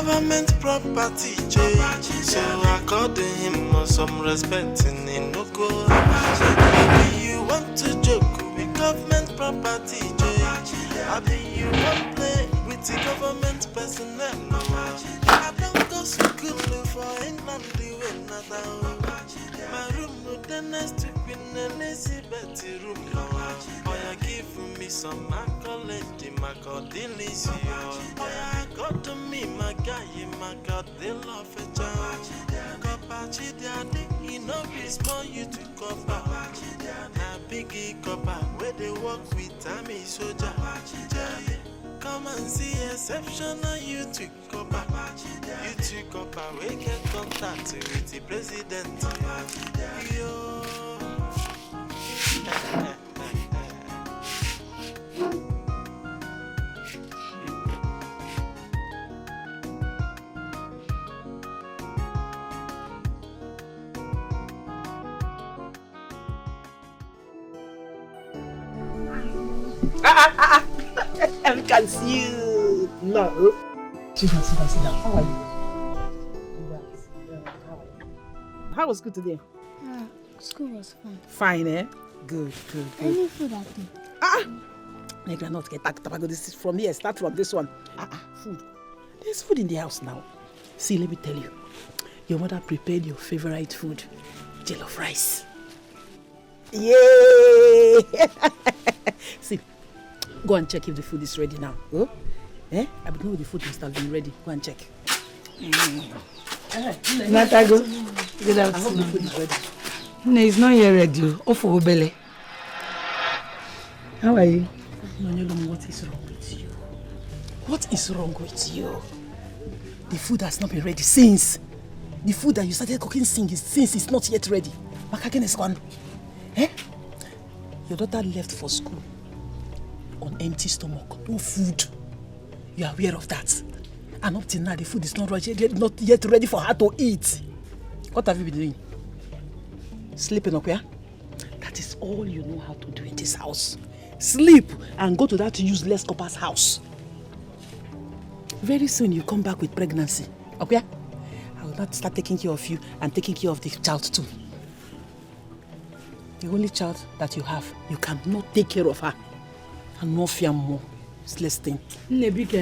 government property, Jay. So according him some respect in Inoko. Maybe you want to joke with government property, Jay. Maybe you want play with the government personnel. I don't go school for England, the way not. My room no the next week in a lazy Betty room. Oh, you give me some accolade, my God, delicious. Oh, you got to me, my guy, my God, they love a child. Copachi, daddy, you know, it's more you to copa. Now, biggie copa, where they work with Tammy Soldier. Come and see exceptional you to copa. You to copa, we get contact with the president. Yo. I can see you. No. Sit down. How are you? How was school today? School was fine. Fine, eh? Good. Any food at all? I cannot get tabago. This is from here. Start from this one. Food. There's food in the house now. See, let me tell you. Your mother prepared your favorite food, jollof rice. Yay! See, go and check if the food is ready now. Oh? I don't know the food must have been ready. Go and check. Natago, good afternoon. I hope the food is ready. No, it's not yet ready. Oh, Bele. How are you? Nonyolum, what is wrong with you? What is wrong with you? The food has not been ready since. The food that you started cooking since it's not yet ready. Makagen is gone. Your daughter left for school on empty stomach, no food. You are aware of that. And up till now, the food is not yet ready for her to eat. What have you been doing? Sleeping up here? That is all you know how to do in this house. Sleep and go to that useless copper's house. Very soon you come back with pregnancy. Okay? I will not start taking care of you and taking care of the child too. The only child that you have, you cannot take care of her. And no fear more. Useless thing. Nebika,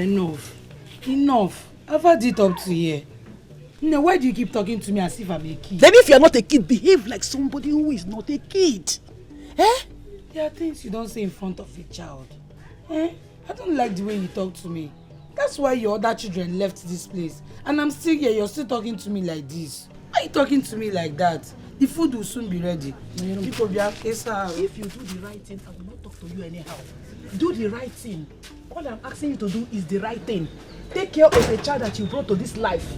enough. I've had it up to here. Why do you keep talking to me as if I'm a kid? Then if you're not a kid, behave like somebody who is not a kid. There are things you don't say in front of a child. I don't like the way you talk to me. That's why your other children left this place. And I'm still here, you're still talking to me like this. Why are you talking to me like that? The food will soon be ready. People be if you do the right thing, I will not talk to you anyhow. Do the right thing. All I'm asking you to do is the right thing. Take care of a child that you brought to this life.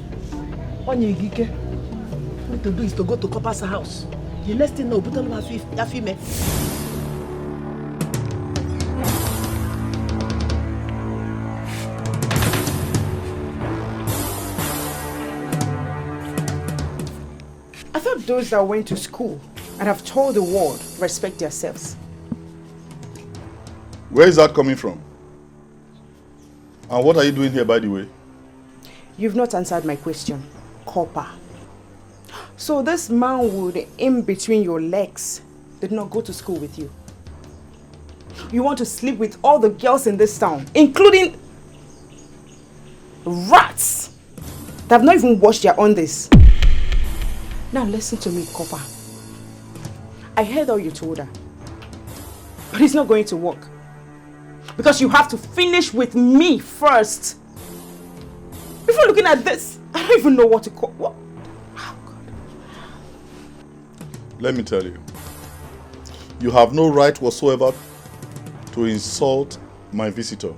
All you need to do is to go to Copper's house. The next thing, no, but I'm a female. I thought those that went to school and have told the world respect themselves. Where is that coming from? And what are you doing here, by the way? You've not answered my question, Copper. So this manwood in between your legs did not go to school with you. You want to sleep with all the girls in this town, including rats that have not even washed their undies. Now listen to me, Copper. I heard all you told her. But it's not going to work. Because you have to finish with me first. Before looking at this, I don't even know what to call. What? Oh, God. Let me tell you. You have no right whatsoever to insult my visitor.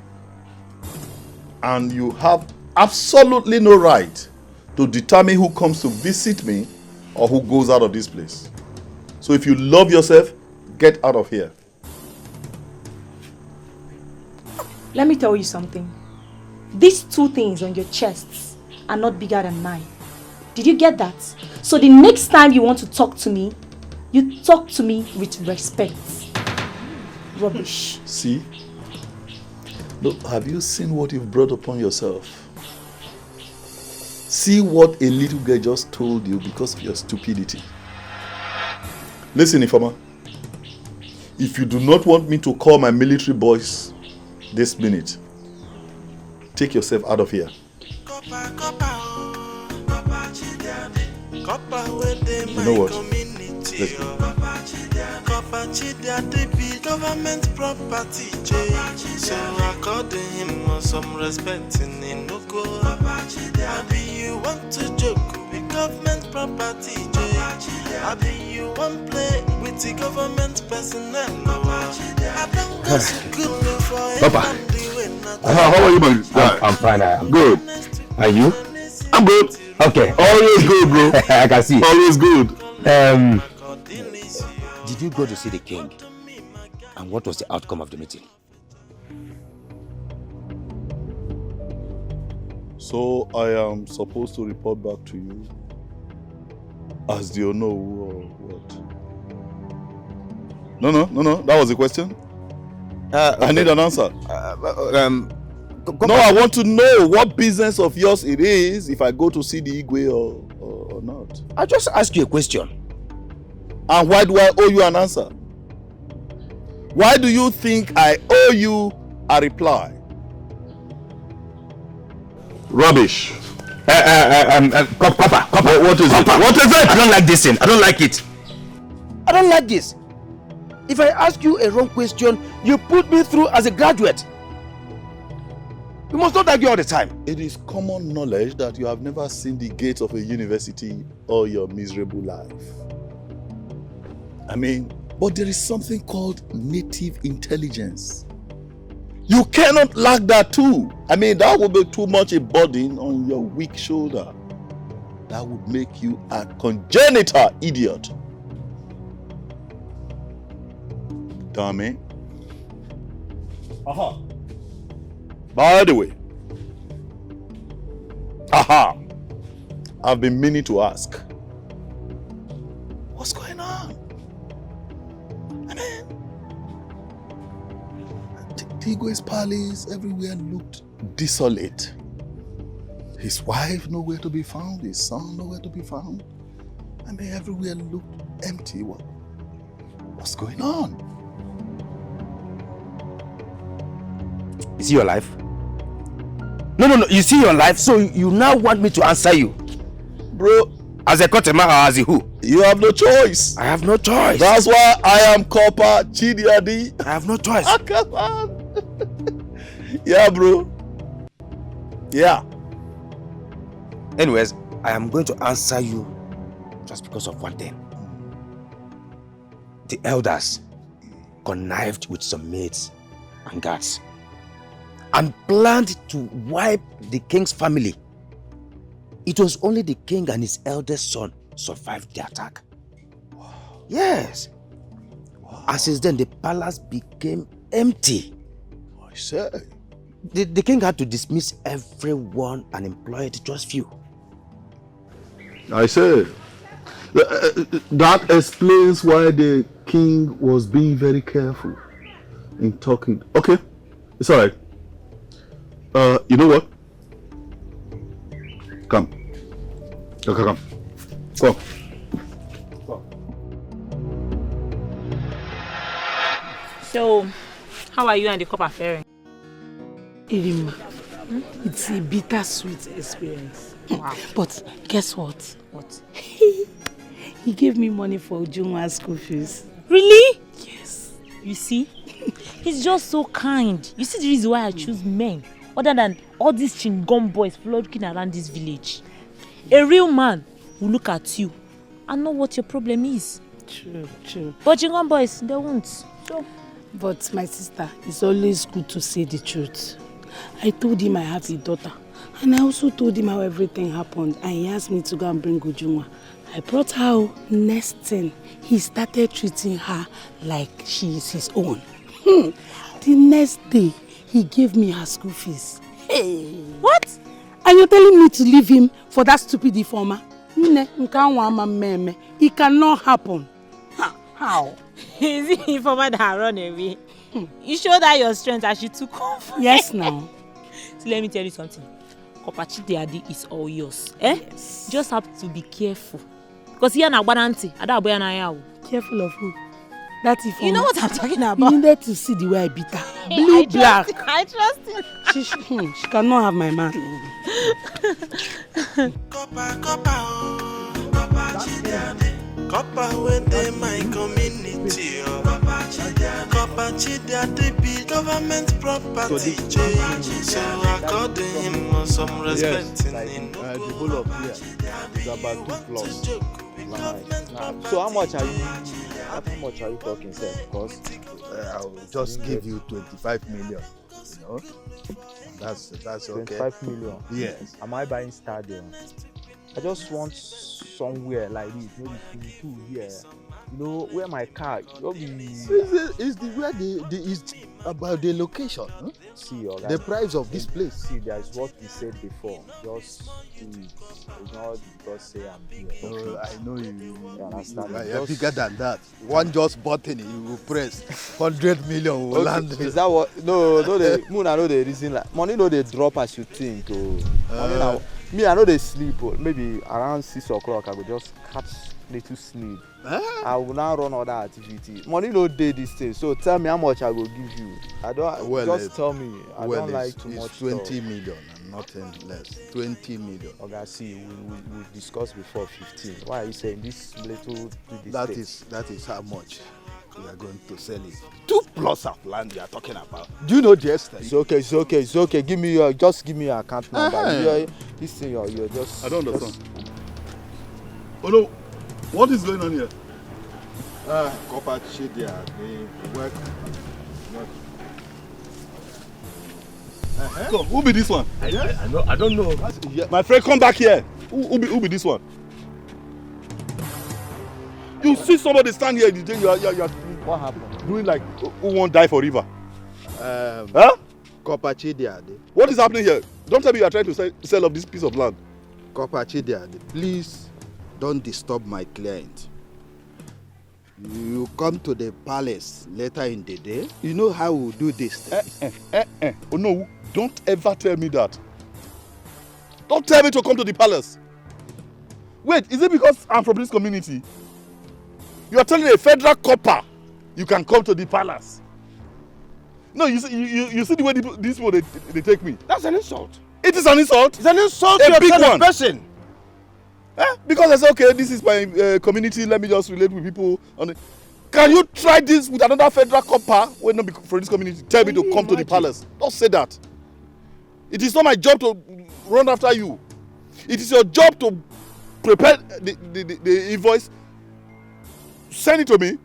And you have absolutely no right to determine who comes to visit me or who goes out of this place. So if you love yourself, get out of here. Let me tell you something. These two things on your chests are not bigger than mine. Did you get that? So the next time you want to talk to me, you talk to me with respect. Rubbish. See? Look, have you seen what you've brought upon yourself? see what a little girl just told you because of your stupidity. Listen, Ifama. If you do not want me to call my military boys this minute, take yourself out of here. You know what? Let's go. Government property, so according him some respect in Inugo. Maybe you want to joke with government property, maybe you want play with the government personnel. I don't go school for Papa, how are you, man? I'm fine. I'm good. Are you? I'm good. Okay. Always good, bro. I can see. Always good. Did you go to see the king? And what was the outcome of the meeting? So I am supposed to report back to you as the Onowu or what? No. That was the question. Okay. I need an answer. No, I want to know what business of yours it is if I go to see the Igwe or not. I just asked you a question. And why do I owe you an answer? Why do you think I owe you a reply? Rubbish. Papa, what is it? What is it? I don't like this thing. I don't like it. I don't like this. If I ask you a wrong question, you put me through as a graduate. You must not argue all the time. It is common knowledge that you have never seen the gates of a university all your miserable life. I mean, but there is something called native intelligence. You cannot lack that too. I mean, that would be too much a burden on your weak shoulder. That would make you a congenital idiot. Dummy. Aha. By the way, I've been meaning to ask, what's going on? I mean, Tigwe's palace everywhere looked desolate. His wife nowhere to be found, his son nowhere to be found. I mean, everywhere looked empty. What's going on? You see your life? No. You see your life, so you now want me to answer you. Bro, as a Kotema or as a who? You have no choice. I have no choice. That's why I am Copper Chidiadi. I have no choice. Come on. Yeah, bro. Yeah. Anyways, I am going to answer you just because of one thing. The elders connived with some maids and guards and planned to wipe the king's family. It was only the king and his eldest son survived the attack. Wow. Yes. Wow. And since then, the palace became empty. I say. The king had to dismiss everyone and employed just few. I say. That explains why the king was being very careful in talking. Okay, it's all right. You know what? Come. Come. Go. So, how are you and the couple faring? Irima, it's a bittersweet experience. Wow. But guess what? What? He gave me money for Ujunwa's school fees. Really? Yes. You see? He's just so kind. You see the reason why I choose men other than all these chingom boys flogging around this village. A real man will look at you and know what your problem is. True. But chingom boys, they won't. So. But my sister, it's always good to say the truth. I told him I have a daughter. And I also told him how everything happened. And he asked me to go and bring Ujunwa. I brought her. Next thing, he started treating her like she is his own. The next day, he gave me her school fees. Hey. What? And you're telling me to leave him for that stupid informer? It cannot happen. How? Is it informer that run away? You showed her your strength as she took off. Yes, now. So let me tell you something. Kopachidi is all yours. Yes. Just have to be careful. Because here na Bananti, Adaboya na yawo. Careful of who? That if you know what I'm talking about. You needed to see the way I beat her. Blue, black. I trust him. She cannot have my man. Copper within my community. Copper Chidiade be government property. So according him some respect in the whole of here is about 2 plots. So how much are you talking, sir? Because I'll just give you 25 million. You know, that's okay. 25 million. Yes. Am I buying stadium? I just want somewhere like this, maybe two here. You know, where my car. Is the where is about the location? Huh? See, okay. The price of this place. See, there's what we said before. Just do it. It's not because say I'm here. Oh, I know you understand. You're bigger than that. One just button, you will press 100 million will land. Is that what? No, the moon. I know the reason. Like money, no, they drop as you think. Money now. Me, I know they sleep. Maybe around 6 o'clock, I will just catch little sleep. I will now run other activity. Money no day this day, so tell me how much I will give you. I don't. Well, just tell me. I don't like too much. 20 million and nothing less. 20 million. Okay, see, we discussed before 15. Why are you saying this little? That is how much we are going to sell it. 2 plots of land we are talking about. Do you know the extent? It's okay. Give me your account number. This thing you're just. I don't understand. Oh no, what is going on here? Copper Chidia, they work. So, who be this one? I don't know. My friend, come back here. Who be this one? You see somebody stand here, you're what happened? Doing like who won't die for river? Copper Chidia. What is happening here? Don't tell me you are trying to sell off this piece of land. Copper Chidia, please don't disturb my client. You come to the palace later in the day. You know how we do this. Oh no, don't ever tell me that. Don't tell me to come to the palace. Wait, is it because I'm from this community? You are telling a federal copper you can come to the palace. No, you see the way these people they take me. That's an insult. It is an insult. It's an insult to a big one. Person. Because I say, okay, this is my community, let me just relate with people. Can you try this with another federal copper when not for this community? Tell me to come to the palace. Don't say that. It is not my job to run after you. It is your job to prepare the invoice, send it to me,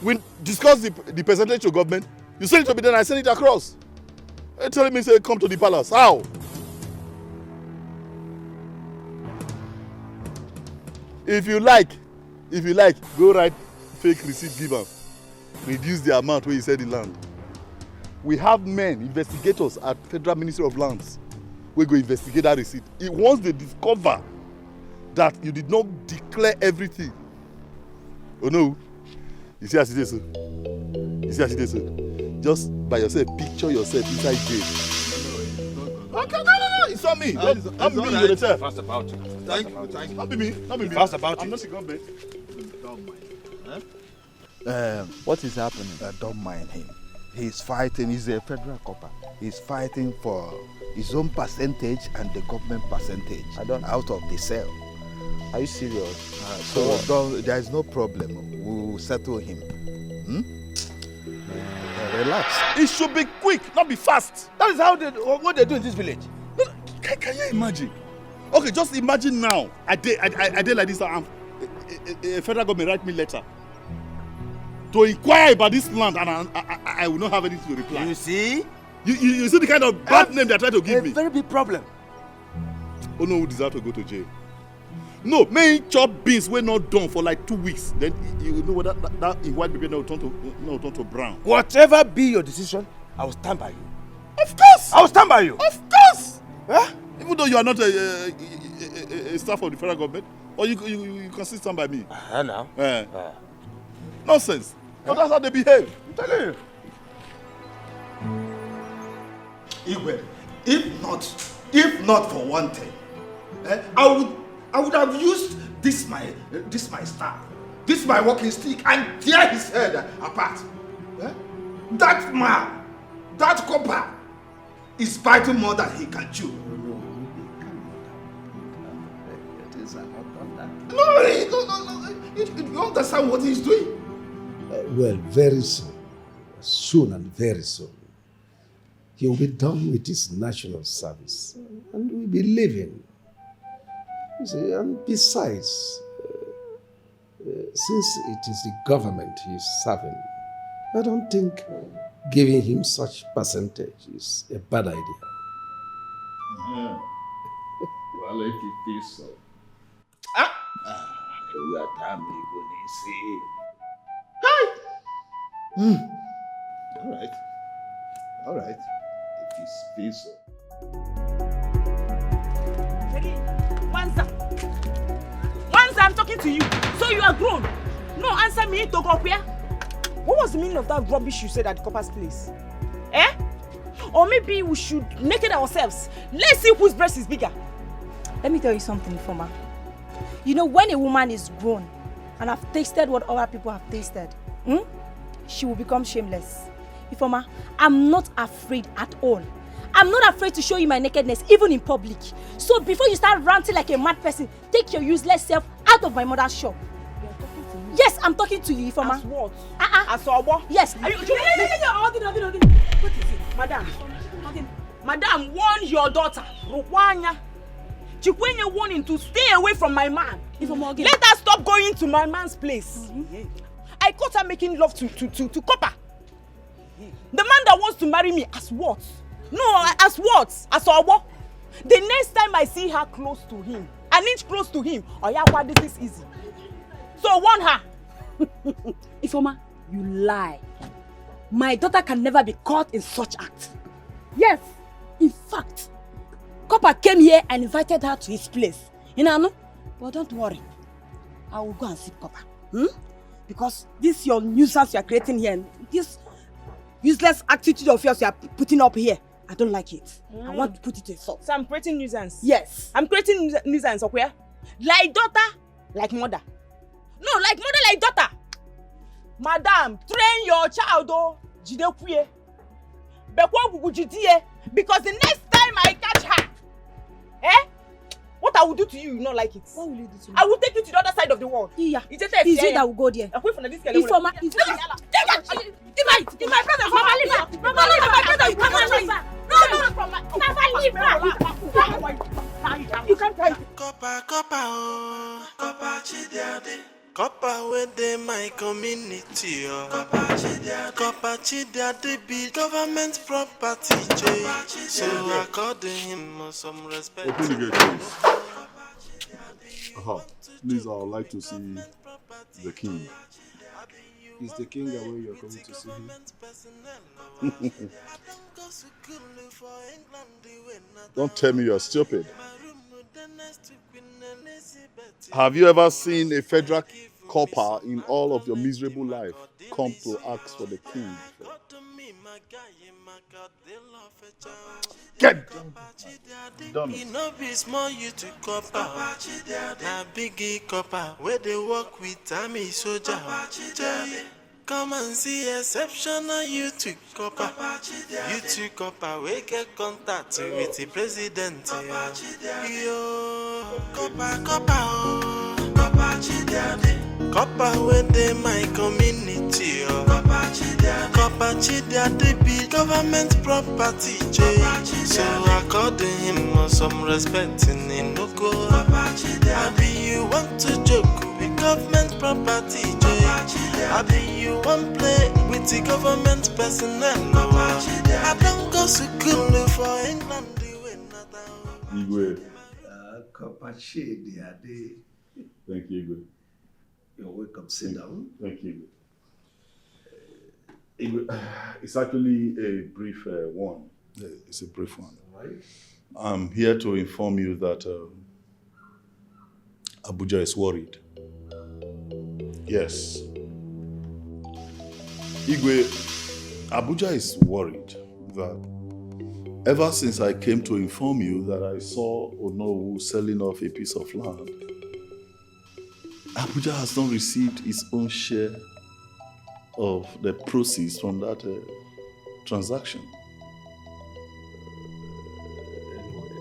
we discuss the percentage to government, you send it to me, then I send it across. You're telling me, say, come to the palace. How? If you like, go write fake receipt giver. Reduce the amount where you sell the land. We have men, investigators at Federal Ministry of Lands. We go investigate that receipt. Once they discover that you did not declare everything. Oh no. You see as it is, sir? You see as it is, sir? Just by yourself, picture yourself inside jail. Okay, no. It's not me. Not me, you're the chef. Fast about it. Thank you. Not be me. Fast about it. I'm not a government. Don't mind. What is happening? Don't mind him. He's fighting. He's a federal copper. He's fighting for his own percentage and the government percentage out of the sale. Are you serious? So there is no problem. We'll settle him. Relax. It should be quick, not be fast. That is what they do in this village. Can you imagine? Okay, just imagine now. I did like this. A federal government write me letter to inquire about this land, and I will not have anything to reply. You see? You see the kind of bad name they are trying to give me. A very big problem. Oh no, who deserve to go to jail? No, may chop beans wey not done for like 2 weeks. Then you know what that in white people now turn to brown. Whatever be your decision, I will stand by you. Of course. I will stand by you. Of course. Huh? Even though you are not a staff of the federal government, or you can still stand by me. Now. Nonsense. No, that's how they behave. I'm telling you. Ugebe, if not If not for one thing, I would have used this my staff, this my walking stick, and tear his head apart. That man, that copper, is biting more than he can chew. No, you understand what he's doing? Well, very soon and very soon, he will be done with his national service and will be living. You see, and besides, since it is the government he is serving, I don't think giving him such percentage is a bad idea. Well, if it is so. All right. If it is so. Once I'm talking to you, so you are grown. No, answer me, Togopia. What was the meaning of that rubbish you said at the copper's place? Eh? Or maybe we should naked ourselves. Let's see whose breast is bigger. Let me tell you something, Ifoma. You know, when a woman is grown and have tasted what other people have tasted, she will become shameless. Ifoma, I'm not afraid at all. I'm not afraid to show you my nakedness, even in public. So before you start ranting like a mad person, take your useless self out of my mother's shop. You're talking to me? Yes, I'm talking to you, Ifoma. As what? As Obo? Yes. What is it? Madam, warn your daughter, Rukwanya. Chikwenye warning to stay away from my man. Let her stop going to my man's place. I caught her making love to Copper. The man that wants to marry me, as what? No, as what? As Obo. The next time I see her close to him, an inch close to him, this is easy. So warn her. Ifoma, you lie. My daughter can never be caught in such act. Yes, in fact, Copper came here and invited her to his place. You know, but don't worry. I will go and see Copper. Because this your nuisance you are creating here, this useless attitude of yours you are putting up here, I don't like it. I want to put it to a stop. So I'm creating nuisance? Yes. I'm creating nuisance, okay? Like daughter, like mother. No, like mother, like daughter. Madam, train your child, oh. Because the next time I catch her, what I will do to you, you not like it. What will you do to me? I will take you to the other side of the world. Yeah. Is it that will go there? Ifoma. If my brother, Mama, leave her. Mama, leave her. My brother, you cannot leave her. No, Mama, leave her. You can't try. Copper, oh. Copper, chidiade. Copper, where they my community, oh. Copper, chidiade be government property, so according him some respect. Open the gate, please. Please, I would like to see the king. Is the king away you're coming to see him? Don't tell me you're stupid. Have you ever seen a federal copper in all of your miserable life come to ask for the king? Get done. Be small you to copper. Na biggie copper where they work with army soldier. Come and see exceptional you to copper. You to copper we get contact with the president. Yo, copper, oh. Copper chidiade. Copper where they my community, oh. Copper chidiade be government property, so according him some respect in Inoko. I be you want to joke with government property, I be you want play with the government personnel. I don't go to school for England. Igwe. Copper chidiade. Thank you, Igwe. You're welcome. Sit down. Thank you. It's actually a brief one. It's a brief one. Right. I'm here to inform you that Abuja is worried. Yes. Igwe, Abuja is worried that Ever since I came to inform you that I saw Onowu selling off a piece of land, Abuja has not received its own share of the proceeds from that transaction.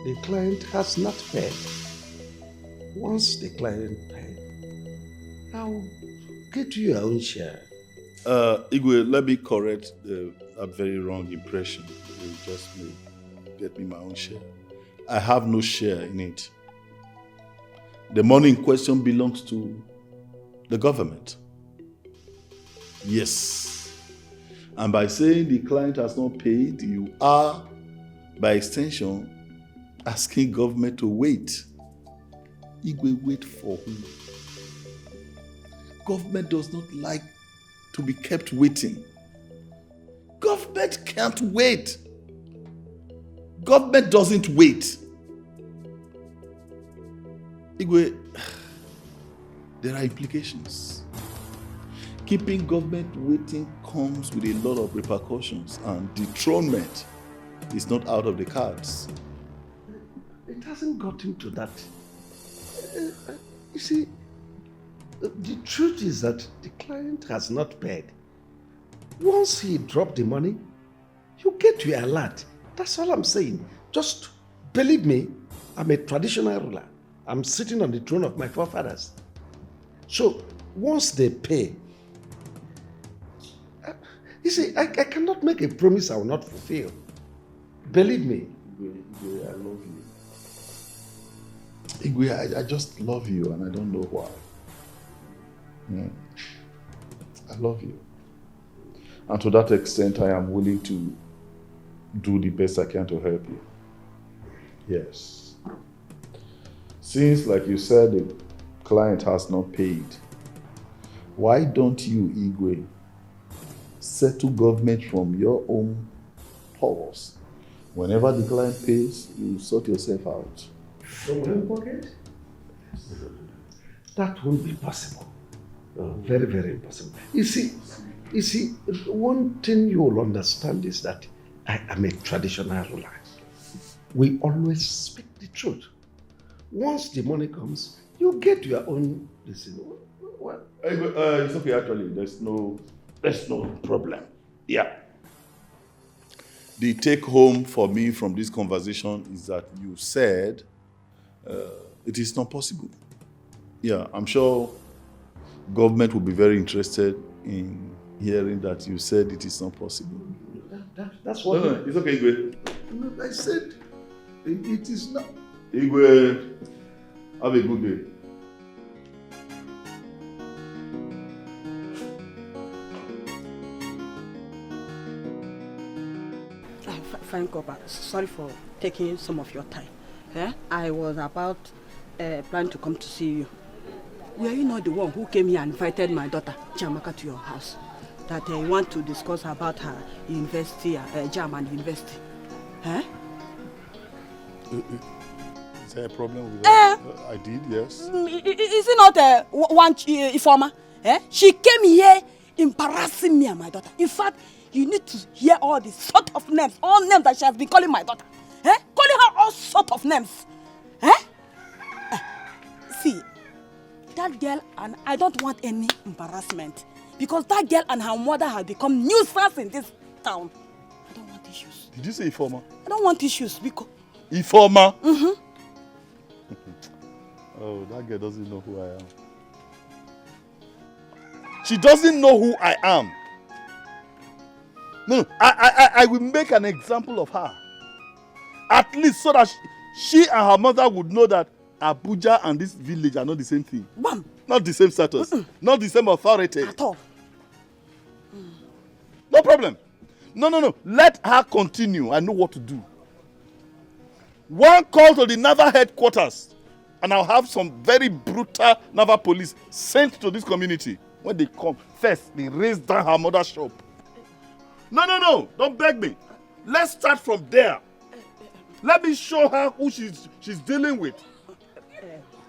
The client has not paid. Once the client pays, I'll get you your own share. Igwe, let me correct a very wrong impression you just made. Get me my own share. I have no share in it. The money in question belongs to the government. Yes. And by saying the client has not paid, you are, by extension, asking government to wait. Igwe, wait for who? Government does not like to be kept waiting. Government can't wait. Government doesn't wait. Igwe, there are implications. Keeping government waiting comes with a lot of repercussions, and dethronement is not out of the cards. It hasn't gotten to that. You see, the truth is that the client has not paid. Once he dropped the money, you get your alert. That's all I'm saying. Just believe me, I'm a traditional ruler. I'm sitting on the throne of my forefathers. So once they pay, you see, I cannot make a promise I will not fulfill. Believe me. Igwe, I love you. Igwe, I just love you, and I don't know why. I love you. And to that extent, I am willing to do the best I can to help you. Yes. Since, like you said, the client has not paid, why don't you, Igwe, settle government from your own purse? Whenever the client pays, you sort yourself out. From my own pocket? That won't be possible. Very, very impossible. You see, one thing you will understand is that I am a traditional ruler. We always speak the truth. Once the money comes, you get your own decision. Well, it's okay, actually. There's no problem. Yeah. The take home for me from this conversation is that you said it is not possible. Yeah, I'm sure government will be very interested in hearing that you said it is not possible. That's what... No, it's okay, Igwe. No, I said it is not... Igwe, have a good day. Fine, Copper. Sorry for taking some of your time. I was about planning to come to see you. Were you not the one who came here and invited my daughter, Chiamaka, to your house? That you want to discuss about her university, JAM and university. Is there a problem with that? I did, yes. Is it not one informer? She came here embarrassing me and my daughter. In fact, you need to hear all the sort of names, all names that she has been calling my daughter. Calling her all sort of names. See, that girl, and I don't want any embarrassment, because that girl and her mother have become nuisance in this town. I don't want issues. Did you say informer? I don't want issues because... Informer? Mm-hmm. Oh, that girl doesn't know who I am. She doesn't know who I am. No, I will make an example of her. At least so that she and her mother would know that Abuja and this village are not the same thing. Bam. Not the same status. Not the same authority. At all. No problem. No. Let her continue. I know what to do. One call to the naval headquarters, and I'll have some very brutal naval police sent to this community. When they come, first they raise down her mother's shop. No. Don't beg me. Let's start from there. Let me show her who she's dealing with.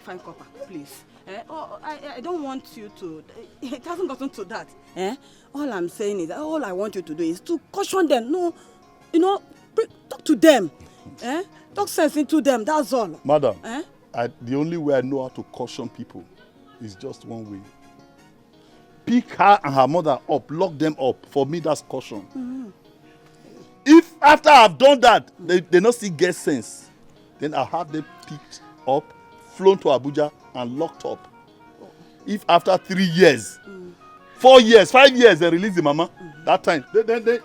Fine, Copper, please. I don't want you to... It hasn't gotten to that. All I'm saying is, all I want you to do is to caution them. No, Talk to them. Talk sense into them, that's all. Madam, the only way I know how to caution people is just one way. Pick her and her mother up, lock them up. For me, that's caution. If after I've done that, they not still get sense, then I'll have them picked up, flown to Abuja and locked up. If after 3 years, 4 years, 5 years, they release the mama, that time, then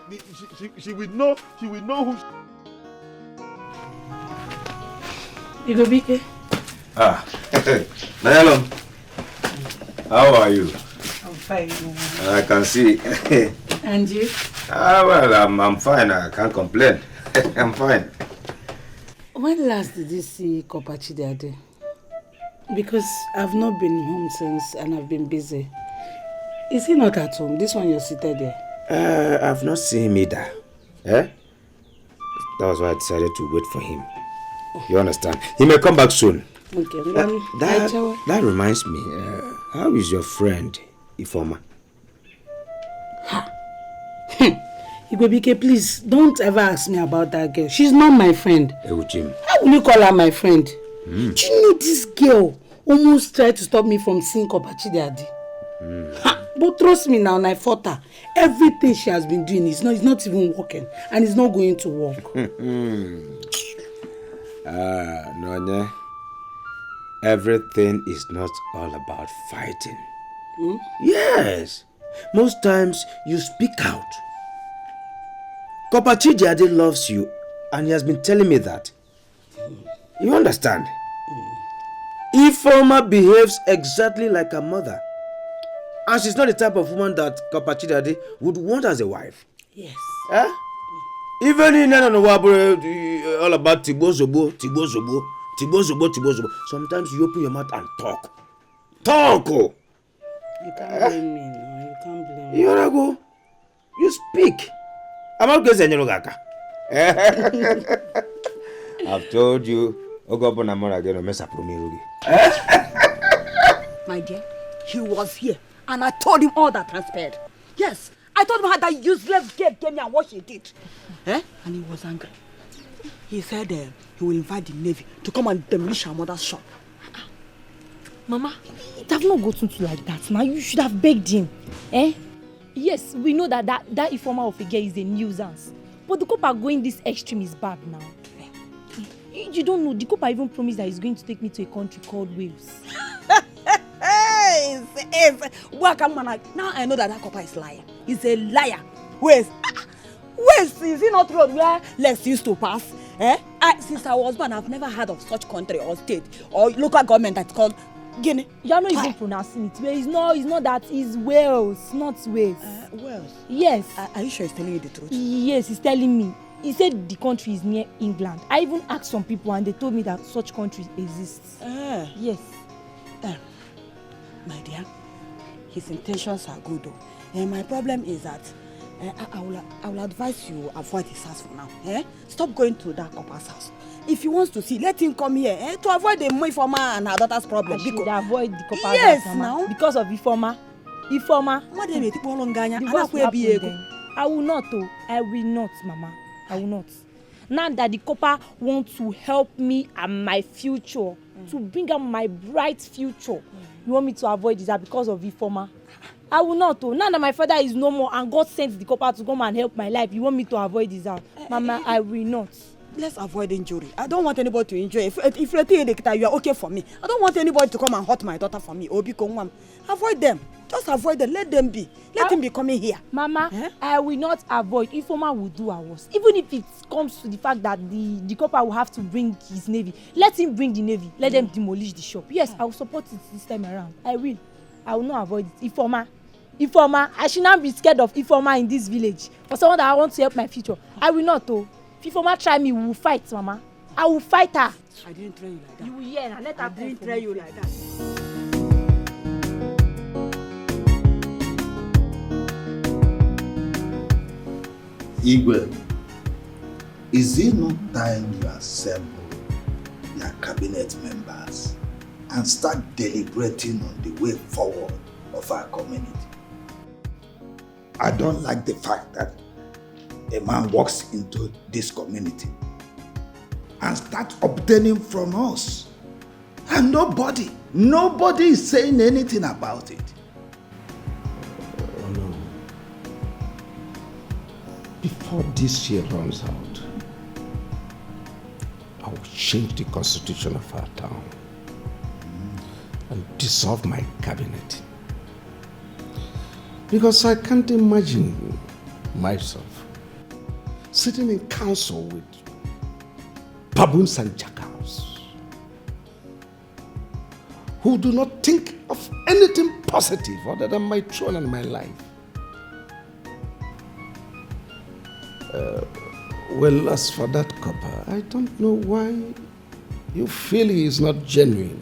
she will know who. Ugebe. Nayalom, how are you? I'm fine. I can see. And you? Well, I'm fine. I can't complain. I'm fine. When last did you see Kopachi Daddy? Because I've not been home since and I've been busy. Is he not at home? This one you're seated there. I've not seen him either. That was why I decided to wait for him. You understand? He may come back soon. Okay. That reminds me. How is your friend, Ifoma? Ugebe, please don't ever ask me about that girl. She's not my friend. Ewuchim. How will you call her my friend? Do you know this girl almost tried to stop me from seeing Kopachi Daddy? But trust me now, I fought her. Everything she has been doing is not even working, and it's not going to work. Nonya, everything is not all about fighting. Yes, most times you speak out. Kopachi Daddy loves you, and he has been telling me that. You understand? Ifoma behaves exactly like her mother. And she's not the type of woman that Kopachi Daddy would want as a wife. Yes. Even in all about Tibozobo. Sometimes you open your mouth and talk. You can't blame me. No, you can't blame me. You wanna go? You speak. I'm not going to say anything. I've told you. My dear, he was here and I told him all that transpired. Yes, I told him how that useless girl came here and what she did. And he was angry. He said he will invite the Navy to come and demolish her mother's shop. Mama, it have not gotten to like that. Now you should have begged him. Yes, we know that informer of a girl is a nuisance. But the couple going this extreme is bad now. You don't know, the couple even promised that he's going to take me to a country called Wales. Now I know that couple is lying. He's a liar. Wales, is it not road where Lex used to pass? Since I was born, I've never heard of such country or state or local government that's called Guinea. You are not even pronouncing it. It's not that. It's Wales, not Wales. Wales? Yes. Are you sure he's telling you the truth? Yes, he's telling me. He said the country is near England. I even asked some people and they told me that such countries exist. Yes. My dear, his intentions are good though. My problem is that I will advise you avoid his house for now. Stop going to that couple's house. If he wants to see, let him come here to avoid the Ifoma and her daughter's problem. I should avoid the couple's house, house, now. Because of Ifoma. I will not, I will not, Mama. I will not. Now that the couple want to help me and my future, to bring up my bright future, you want me to avoid this because of Ifoma? I will not. Now that my father is no more and God sent the couple to come and help my life, you want me to avoid this out? Mama, I will not. Let's avoid injury. I don't want anybody to injure. If you think you are okay for me, I don't want anybody to come and hurt my daughter for me. Avoid them. Just avoid them. Let them be. Let him be coming here. Mama, I will not avoid. Ifoma will do our worst. Even if it comes to the fact that the couple will have to bring his navy, let him bring the navy. Let them demolish the shop. Yes, I will support it this time around. I will. I will not avoid it. Ifoma, I should not be scared of Ifoma in this village. For someone that I want to help my future, I will not. If Ifoma try me, we will fight, Mama. I will fight her. I didn't train you like that. You will hear and let her. I didn't train you like that. Igwe, is it not time you assemble your cabinet members and start deliberating on the way forward of our community? I don't like the fact that a man walks into this community and starts obtaining from us. And nobody is saying anything about it. Oh no. Before this year runs out, I will change the constitution of our town and dissolve my cabinet. Because I can't imagine myself sitting in council with baboons and jackals who do not think of anything positive other than my throne and my life. Well, as for that copper, I don't know why you feel he is not genuine.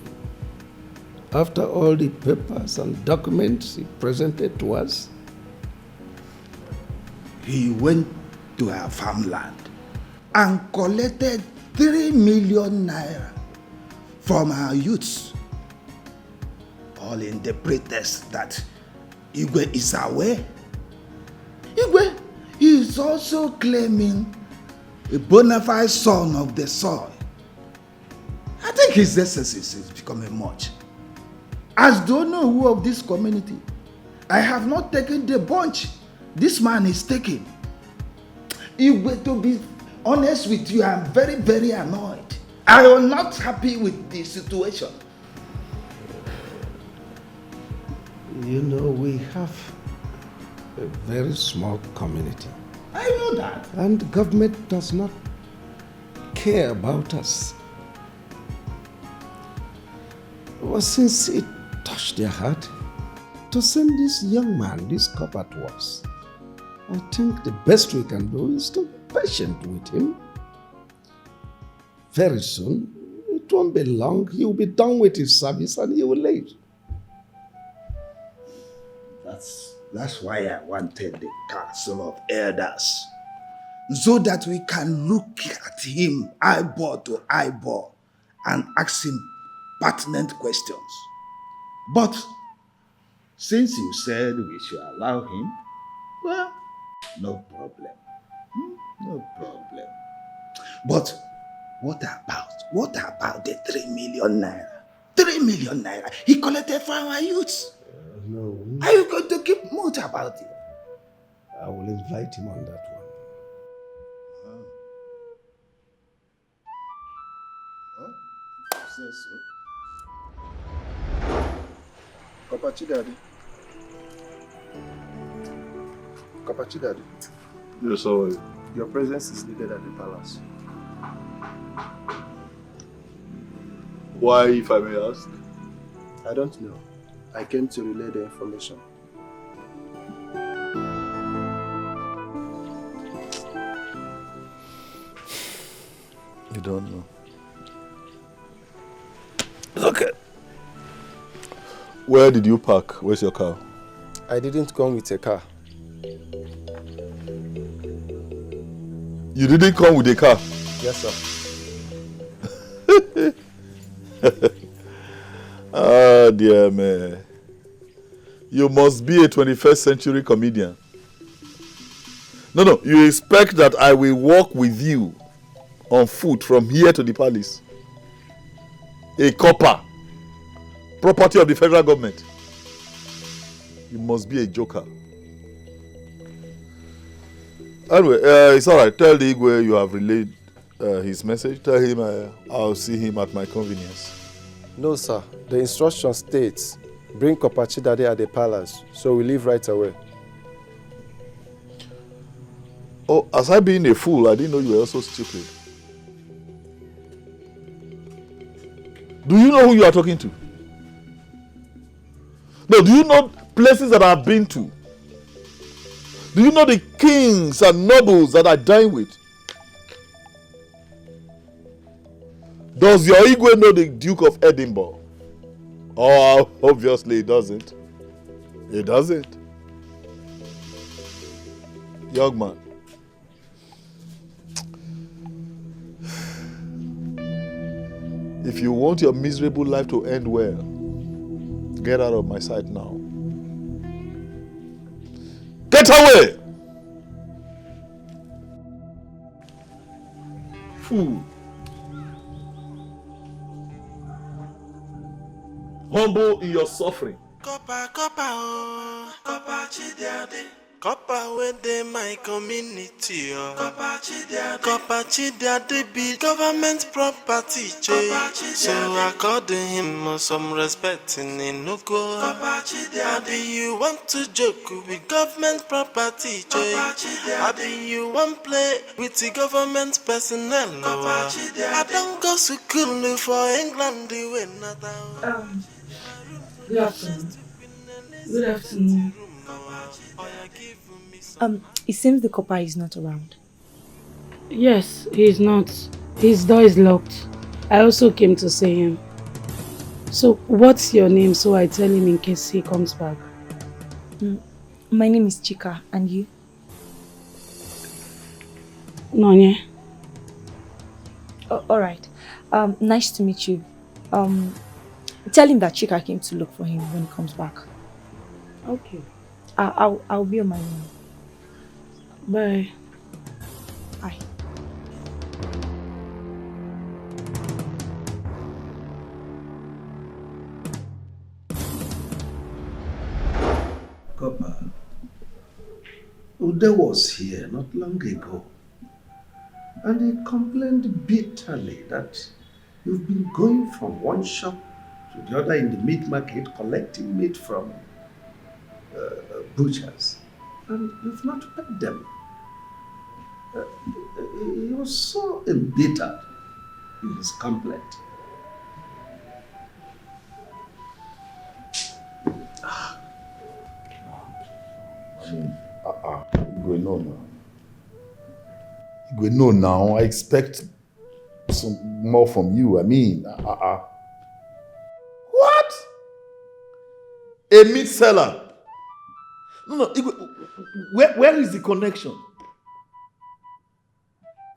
After all the papers and documents he presented to us, he went to our farmland and collected 3 million naira from our youths, all in the pretext that Ugebe is aware. Ugebe is also claiming a bona fide son of the soil. I think his excesses is becoming much. As the owner who of this community, I have not taken the bunch this man is taking. Ugebe, to be honest with you, I am very, very annoyed. I am not happy with the situation. you know, we have a very small community. I know that. And the government does not care about us. Well, since it touched their heart to send this young man, this copper to us, I think the best we can do is to be patient with him. Very soon, it won't be long, he will be done with his service and he will leave. That's why I wanted the council of elders, so that we can look at him eyeball to eyeball and ask him pertinent questions. But since you said we should allow him, well, no problem. No problem. But what about the 3 million naira? 3 million naira he collected from our youths. No. Are you going to keep mute about it? I will invite him on that one. Say so. Kapachidadi. Kapachidadi. Yes, sir. Your presence is needed at the palace. Why, if I may ask? I don't know. I came to relay the information. You don't know. It's okay. Where did you park? Where's your car? I didn't come with a car. You didn't come with a car? Yes, sir. Ah, dear man. You must be a 21st century comedian. No, you expect that I will walk with you on foot from here to the palace? A copper, property of the federal government. You must be a joker. Anyway, it's alright. Tell the Igwe you have relayed his message. Tell him I'll see him at my convenience. No, sir. The instruction states, bring Kopachidade at the palace, so we leave right away. Oh, as I being a fool, I didn't know you were also stupid. Do you know who you are talking to? No, do you know places that I've been to? Do you know the kings and nobles that I dine with? Does your Igwe know the Duke of Edinburgh? Oh, obviously it doesn't. It doesn't. Young man. If you want your miserable life to end well, get out of my sight now. Get away! fool. Humble in your suffering. Copper, oh, copper chidiade. Copper within my community, oh. Copper chidiade be government property, so according him some respect in Inugo. Copper chidiade, you want to joke with government property, I be you want play with the government personnel, I don't go to school for England, the way not. Good afternoon. Good afternoon. It seems the copper is not around. Yes, he is not. His door is locked. I also came to see him. So, what's your name so I tell him in case he comes back? My name is Chika, and you? Nonye. Alright. Nice to meet you. Tell him that Chika came to look for him when he comes back. Okay. I'll be on my way. Bye. Bye. Copper, Ude was here not long ago, and he complained bitterly that you've been going from one shop to the other in the meat market collecting meat from butchers, and you've not paid them. He was so embittered in his complaint. Igwe, no now. Igwe, no now. I expect some more from you. I mean, What? A meat seller? No, Igwe, where is the connection?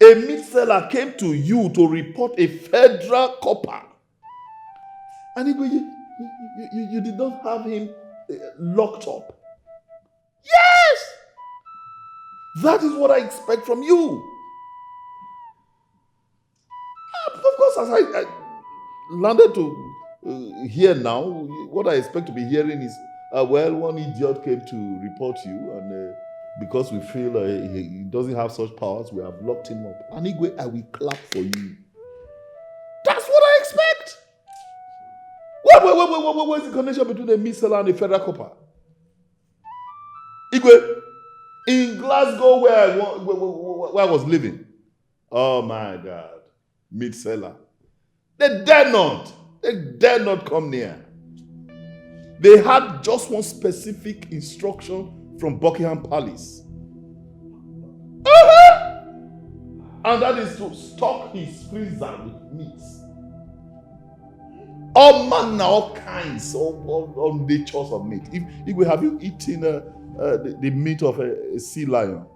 A meat seller came to you to report a federal copper. And Igwe, you did not have him locked up. Yes! That is what I expect from you. Of course, as I landed to hear now, what I expect to be hearing is, well, one idiot came to report you, and because we feel he doesn't have such powers, we have locked him up. And Igwe, I will clap for you. That's what I expect. What's the connection between a meat seller and a federal copper? Igwe, in Glasgow where I was living, oh my God, meat seller. They dare not come near. They had just one specific instruction from Buckingham Palace. And that is to stock his freezer with meats. All manner, all kinds, all natures of meat. Igwe, have you eaten the meat of a sea lion?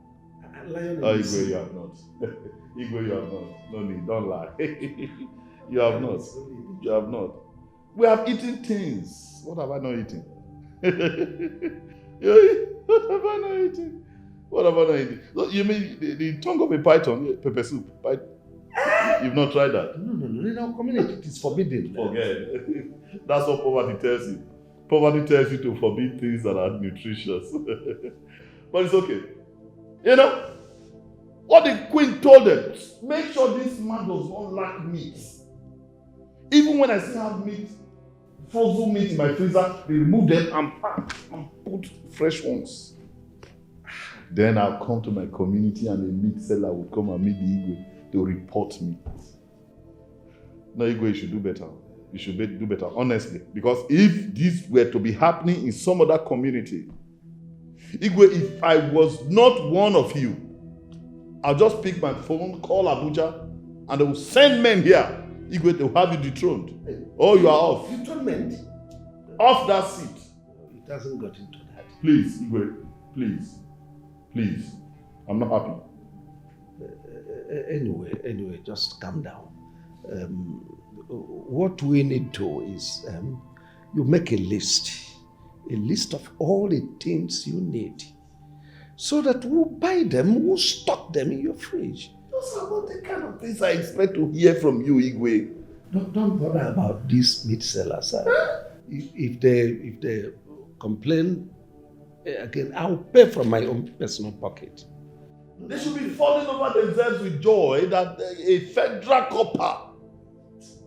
Igwe, you have not. Igwe, you have not. No need, don't lie. You have not. You have not. We have eaten things. What have I not eaten? What have I not eaten? What have I not eaten? So you mean the tongue of a python, pepper soup? You've not tried that? No. In our community, it is forbidden. Forget. That's what poverty tells you. Poverty tells you to forbid things that are nutritious. But it's okay. You know, what the queen told them, make sure this man does not lack meat. Even when I still have meat, frozen meat in my freezer, they remove them and pack and put fresh ones. Then I'll come to my community and the meat seller will come and meet the Igwe. They'll report me. No, Igwe, you should do better. You should do better, honestly. Because if this were to be happening in some other community, Igwe, if I was not one of you, I'll just pick my phone, call Abuja, and they will send men here. Igwe, they'll have you dethroned. Oh, you are off. Dethronement? Off that seat. It hasn't got into that. Please, Igwe, please. Please. I'm not happy. Anyway, just calm down. What we need to is you make a list of all the things you need, so that we'll buy them, we'll stock them in your fridge. Those are not the kind of things I expect to hear from you, Igwe. Don't bother about these meat sellers. If they complain again, I'll pay from my own personal pocket. They should be falling over themselves with joy that a federal copper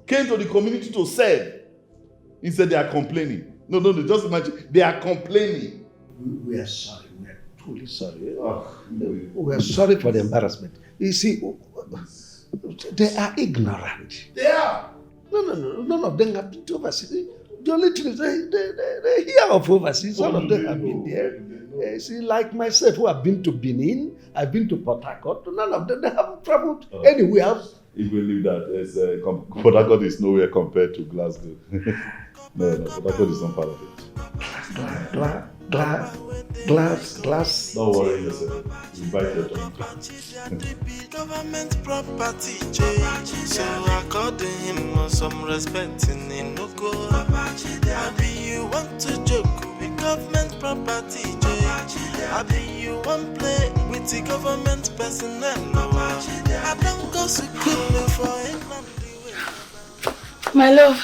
came to the community to serve. Instead, they are complaining. No, just imagine. They are complaining. We are sorry. We are truly sorry. We are sorry for the embarrassment. You see, they are ignorant. They are. No. None of them have been to overseas. The only thing is they hear of overseas. All of them have been there. See, like myself, who have been to Benin, I've been to Port Harcourt. None of them, they haven't traveled anywhere else. If we leave that, Port Harcourt is nowhere compared to Glasgow. No, Port Harcourt is not part of it. Glass. Don't worry yourself. Invite your turn. Government property, so according him some respect in Inoko. Abi you want to joke with government property, Abi you want play with the government personnel. I don't go to school for England. My love,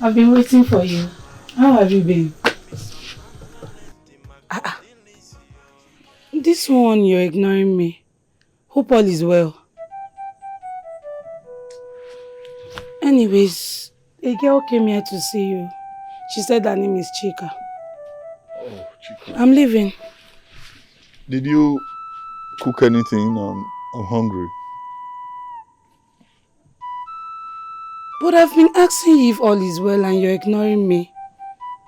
I've been waiting for you. How have you been? This one, you're ignoring me. Hope all is well. Anyways, a girl came here to see you. She said her name is Chika. Oh, Chika. I'm leaving. Did you cook anything? I'm hungry. But I've been asking you if all is well and you're ignoring me.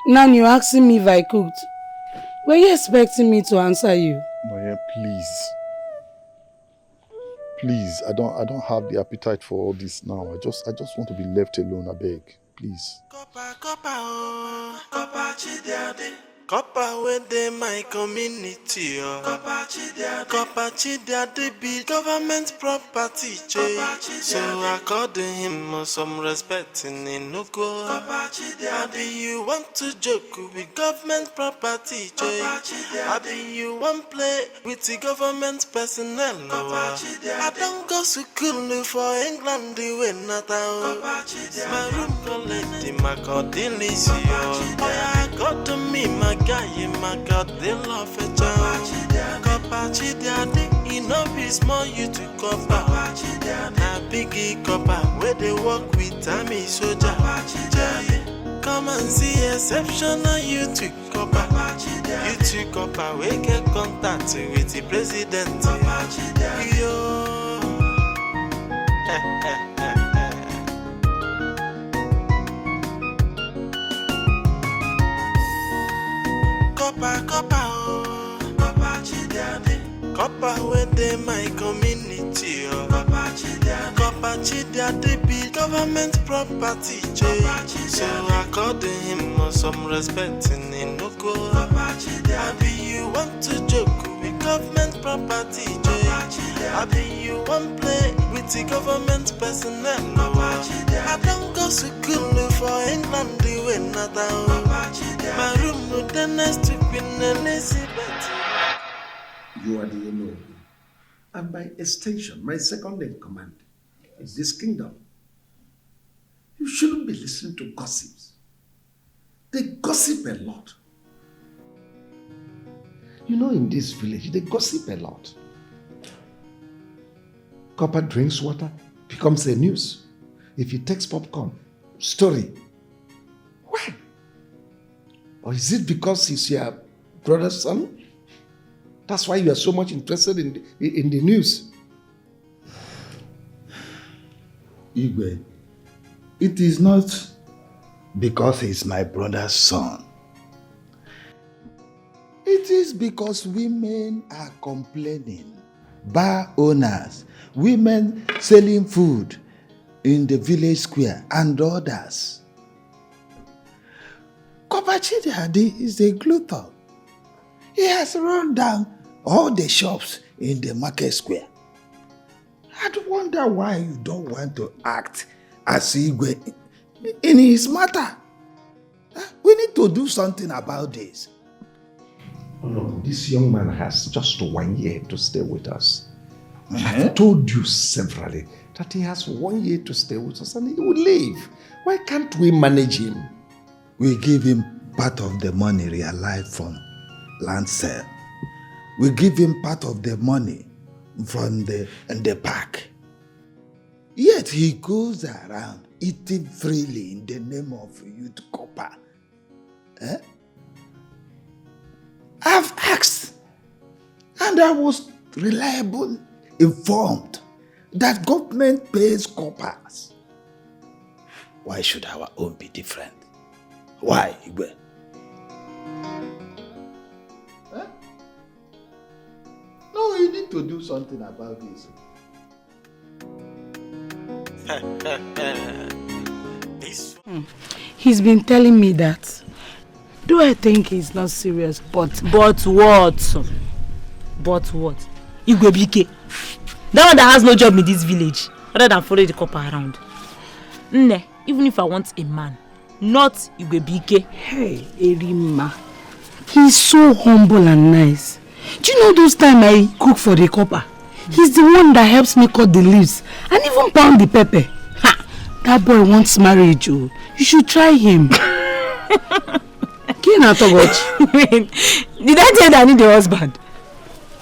Now you're asking me if I cooked. Were you expecting me to answer you? Maya, please. Please, I don't have the appetite for all this now. I just want to be left alone, I beg. Please. Copper with them my community, Copper Chidiade be government property, so according him some respect in Inoko. Abi you want to joke with government property, Abi you want play with the government personnel. I don't go to school for England, the way not out. My room collect the Macadillis, I got to me my guy, my God, they love a child. Copper Chidiade, Inojie small you to copper. Na biggie copper, where they work with army soldier. Come and see exceptional you to copper. You to copper, we get contact with the president. Yo. Copper with them my community, Copper Chidiade be government property, so according him some respect in Inoko. Abi you want to joke with government property, Abi you want play with the government personnel. I don't go to school for England, the way not out. My room with the next to Queen Elizabeth. You are the Enojie, and by extension, my second in command in this kingdom. You shouldn't be listening to gossips. They gossip a lot. You know, in this village, they gossip a lot. Copper drinks water, becomes a news. If he takes popcorn, story. Why? Or is it because he's your brother's son? That's why you are so much interested in the news. Igwe, it is not because he's my brother's son. It is because women are complaining. Bar owners, women selling food in the village square and others. Copper Chidiade is a glutton. He has run down all the shops in the market square. I wonder why you don't want to act as Igwe in his matter. We need to do something about this. Oh no, this young man has just 1 year to stay with us. I've told you severally that he has 1 year to stay with us and he will leave. Why can't we manage him? We give him part of the money realized from land sale. We give him part of the money from the park. Yet he goes around eating freely in the name of youth copper. I've asked, and I was reliably informed that government pays coppers. Why should our own be different? Why, Ugebe? No, you need to do something about this. He's been telling me that. Do I think he's not serious? But what? But what? Ugebe, that one that has no job in this village other than follow the copper around. Nne, even if I want a man, not Ugebe. Hey, Erima. He's so humble and nice. Do you know those times I cook for the copper? He's the one that helps me cut the leaves and even pound the pepper. Ha! That boy wants marriage, oh. You should try him. Did I tell you that I need a husband?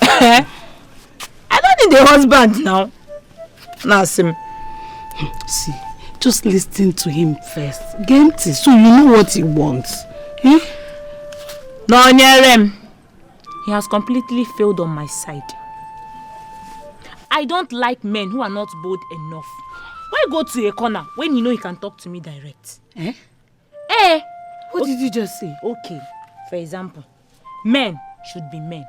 I don't need a husband now. Now, see, just listen to him first. Gente, so you know what he wants. No, Nyerem. He has completely failed on my side. I don't like men who are not bold enough. Why go to a corner when you know you can talk to me direct? What did you just say? Okay, for example, men should be men.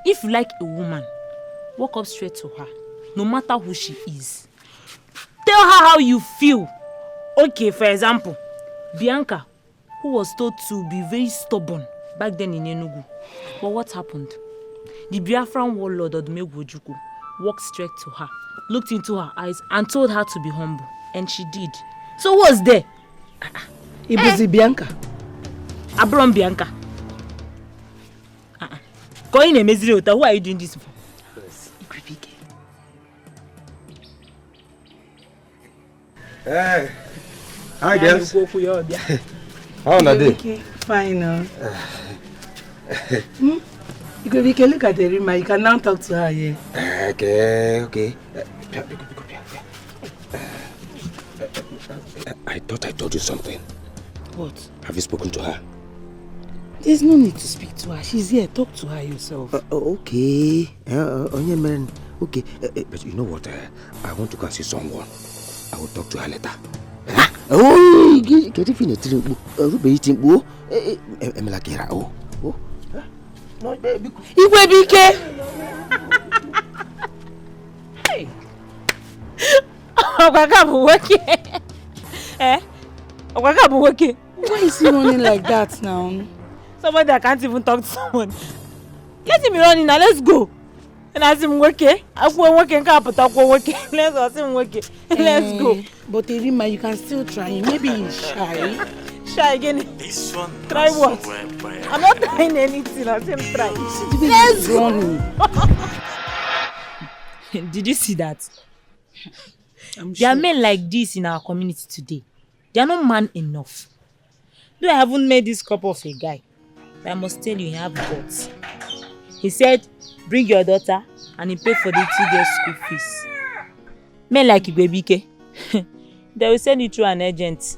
If you like a woman, walk up straight to her, no matter who she is. Tell her how you feel. Okay, for example, Bianca, who was told to be very stubborn back then in Enugu. But what happened? The Biafran warlord Odumegwu walked straight to her, looked into her eyes and told her to be humble. And she did. So what's there? It was Bianca. Abram Bianca. Going a misery, who are you doing this for? Hey. Hi, girls. How are they? Fine. Ugebe, look at Erima. You can now talk to her here. Okay. I thought I told you something. What? Have you spoken to her? There's no need to speak to her. She's here. Talk to her yourself. Okay. Okay. But you know what? I want to go and see someone. I will talk to her later. Oh, get it in a drink. Ugebe. Hey. Why is he running like that now? Somebody that can't even talk to someone. Let him running now, let's go. And as him working, let's go. Let's go. But Erima, you can still try him. Maybe he's shy. Shy again. Try what? I'm not trying anything. I'll say try. Let's go. Did you see that? There are men like this in our community today. They are not man enough. Though I haven't made this cup of a guy, but I must tell you, he have guts. He said, bring your daughter and he paid for the 2 days school fees. Men like Ugebe, they will send you through an agent.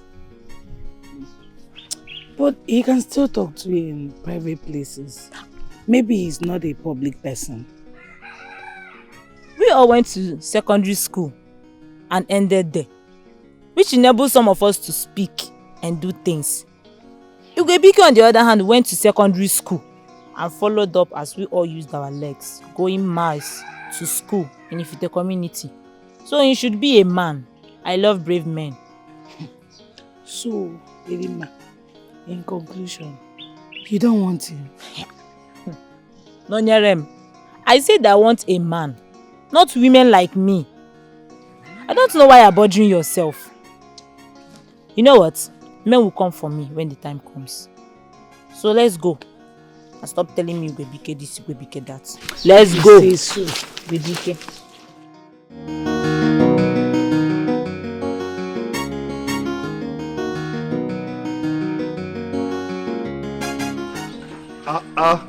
But he can still talk to you in private places. Maybe he's not a public person. We all went to secondary school and ended there, which enables some of us to speak and do things. Ugebe, on the other hand, went to secondary school and followed up as we all used our legs, going miles to school in the community. So he should be a man. I love brave men. So, Erima, in conclusion, you don't want him? No, Nyerem. I said I want a man, not women like me. I don't know why you're bothering yourself. You know what? Men will come for me when the time comes. So let's go. And stop telling me Ugebe this, Ugebe that. Let's go. Ugebe.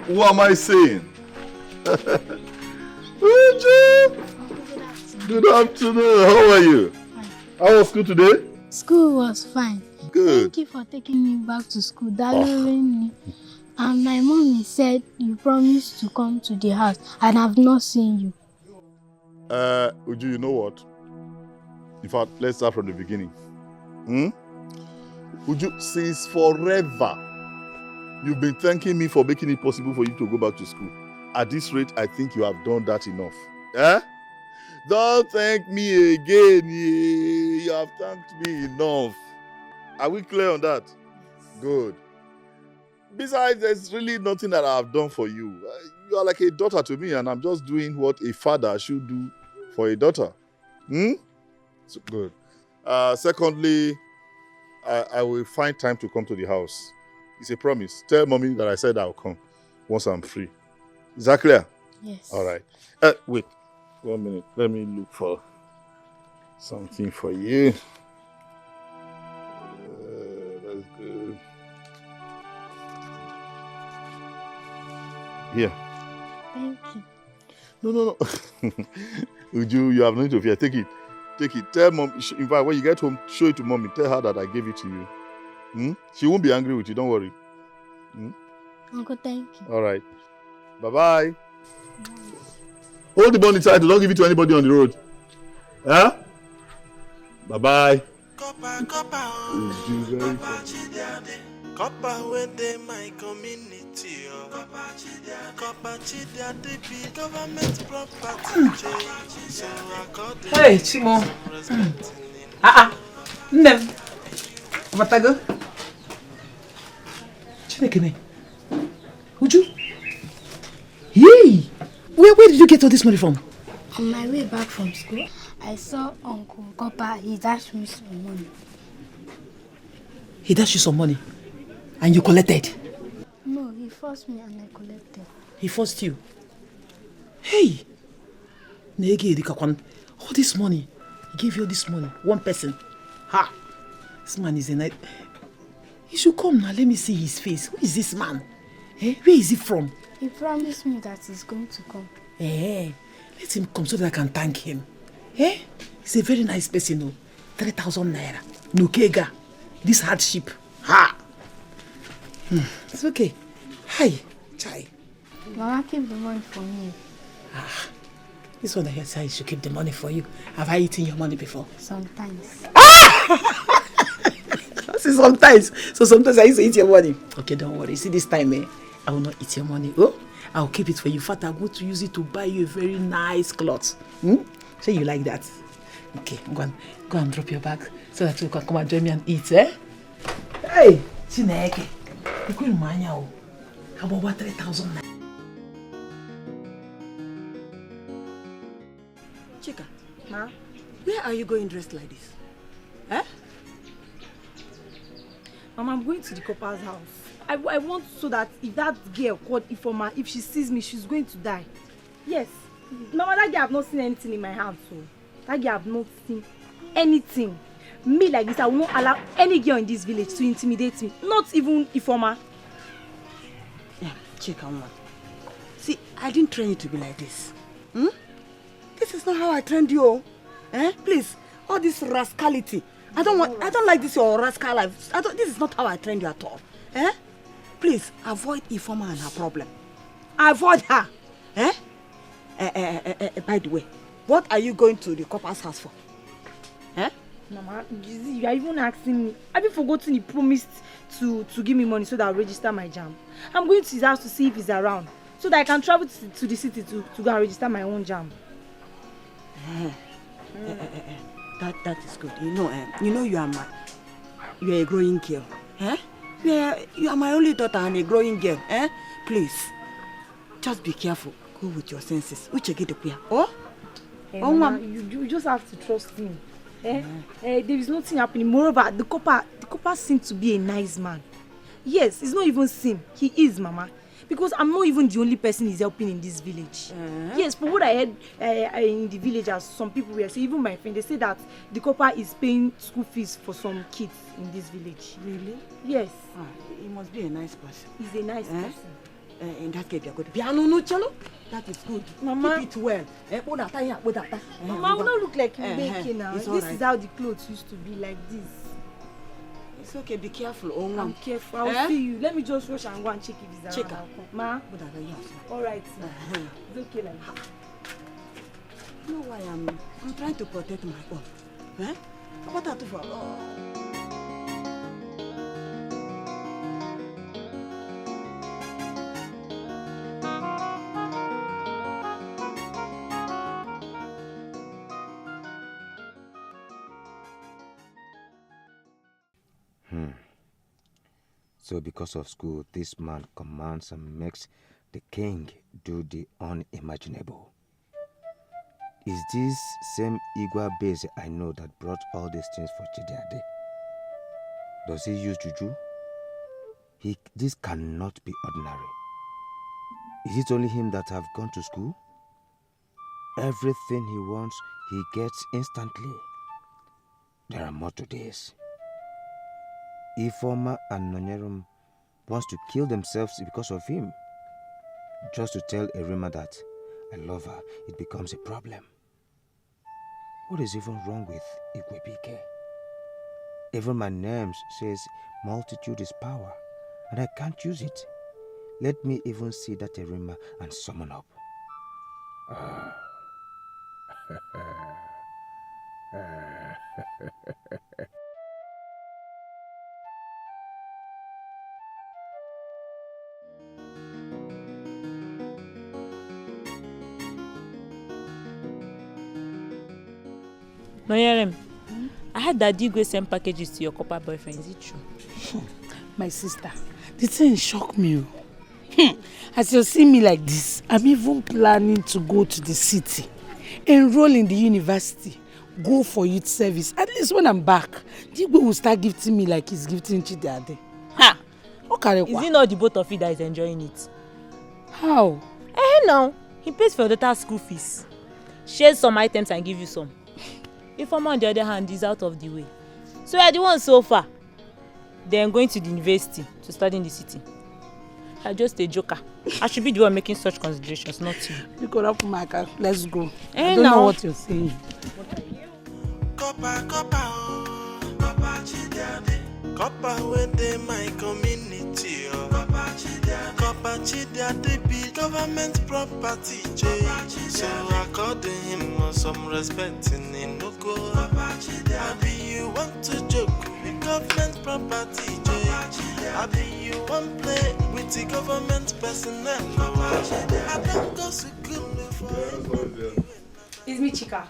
Who am I saying? Uju! Good afternoon. How are you? How was school today? School was fine. Good. Thank you for taking me back to school. And my mommy said you promised to come to the house and I've not seen you. Uju, you know what? In fact, let's start from the beginning. Uju, since forever, you've been thanking me for making it possible for you to go back to school. At this rate, I think you have done that enough. Eh? Don't thank me again. You have thanked me enough. Are we clear on that? Good. Besides, there's really nothing that I have done for you. You are like a daughter to me, and I'm just doing what a father should do for a daughter. So, good. Secondly, I will find time to come to the house. It's a promise. Tell mommy that I said I'll come once I'm free. Is that clear? Yes. All right. Wait. 1 minute. Let me look for something for you. That's good. Here. Thank you. No. Uju, you have no need to fear. Take it. Take it. Tell mom. In fact, when you get home, show it to mommy. Tell her that I gave it to you. She won't be angry with you. Don't worry. Uncle, thank you. All right. Bye-bye. Hold the money tight. Don't give it to anybody on the road. Huh? Bye-bye. Copper when they my community. Copper chidia be government property. So I got the Hey, Chimo. Nem. Watago. Chinekene. Uju. Yay! Where did you get all this money from? On my way back from school, I saw Uncle Copper. He dashed me some money. He dashed you some money? And you collected? No, he forced me and I collected. He forced you? Hey! All this money. He gave you all this money. One person. Ha! This man is a night. He should come now. Let me see his face. Who is this man? Eh? Where is he from? He promised me that he's going to come. Eh? Let him come so that I can thank him. Eh? He's a very nice person, no? 3,000 naira. Nukega. This hardship. Ha! It's okay. Hi. Chai. Mama, keep the money for me. This one I hear say I should keep the money for you. Have I eaten your money before? Sometimes. I say sometimes. So sometimes I used to eat your money. Okay, don't worry. See this time, I will not eat your money. Oh, I'll keep it for you. In fact, I'm going to use it to buy you a very nice cloth. So you like that? Okay, go and drop your bag so that you can come and join me and eat, eh? Hey, Chineke. You couldn't mind how about what 3,000 naira? Chika, Ma, where are you going dressed like this? Eh? Mama, I'm going to the copper's house. I want so that if that girl called Ifoma, if she sees me, she's going to die. Yes. Mama, that girl have not seen anything in my house. So that girl have not seen anything. Me like this, I will not allow any girl in this village to intimidate me. Not even Ifoma. Yeah, Chika, Mama. See, I didn't train you to be like this. This is not how I trained you. Please, all this rascality. I don't like this your rascal life. This is not how I trained you at all. Please, avoid Ifoma and her problem. Avoid her. By the way, what are you going to the copper's house for? Mama, you are even asking me. Have you forgotten he promised to give me money so that I'll register my JAMB? I'm going to his house to see if he's around, so that I can travel to the city to go and register my own JAMB. That is good. You know you are a growing girl. You are my only daughter and a growing girl. Please, just be careful. Go with your senses. Mama, you just have to trust me. There is nothing happening. Moreover, the copper seems to be a nice man. Yes, it's not even sin. He is, Mama. Because I'm not even the only person he's helping in this village. Yes, for what I heard in the village, as some people were saying, even my friend, they say that the copper is paying school fees for some kids in this village. Really? Yes. He must be a nice person. He's a nice person. In that case, you're good. Piano, no cello. That is good. Mama. Keep it well. Mama, I will not look like you making now. This is how the clothes used to be like this. It's okay, be careful. Oh, I'm careful. I'll see you. Let me just rush and go and check if it's around. Check her. Ma? All right. It's okay like that. You know why I'm trying to protect my own. Eh? What that for? So because of school, this man commands and makes the king do the unimaginable. Is this same Ugebe I know that brought all these things for Chidiade? Does he use juju? This cannot be ordinary. Is it only him that have gone to school? Everything he wants, he gets instantly. There are more to this. Ifoma and Nonyerum wants to kill themselves because of him. Just to tell Erima that I love her, it becomes a problem. What is even wrong with Ugebe? Even my name says multitude is power, and I can't use it. Let me even see that Erima and summon up. Noyerem, I heard that Igwe sent packages to your copper boyfriend. Is it true? My sister, the thing shocked me. As you see me like this, I'm even planning to go to the city, enroll in the university, go for youth service. At least when I'm back, Igwe will start gifting me like he's gifting Chidiade. Ha! Is it not the both of you that is enjoying it? How? No. He pays for your daughter's school fees. Shares some items and give you some. Ifeoma, on the other hand, is out of the way. So you are the one so far. Then going to the university to study in the city. I'm just a joker. I should be the one making such considerations, not you. You could up my car. Let's go. I don't know what you're saying. Copper, Copper within my community. Copper Chidiade be government property. So according him some respect in Inoko. Abi you want to joke with government property. Abi you want play with the government personnel. I don't go to school for. It's me, Chika.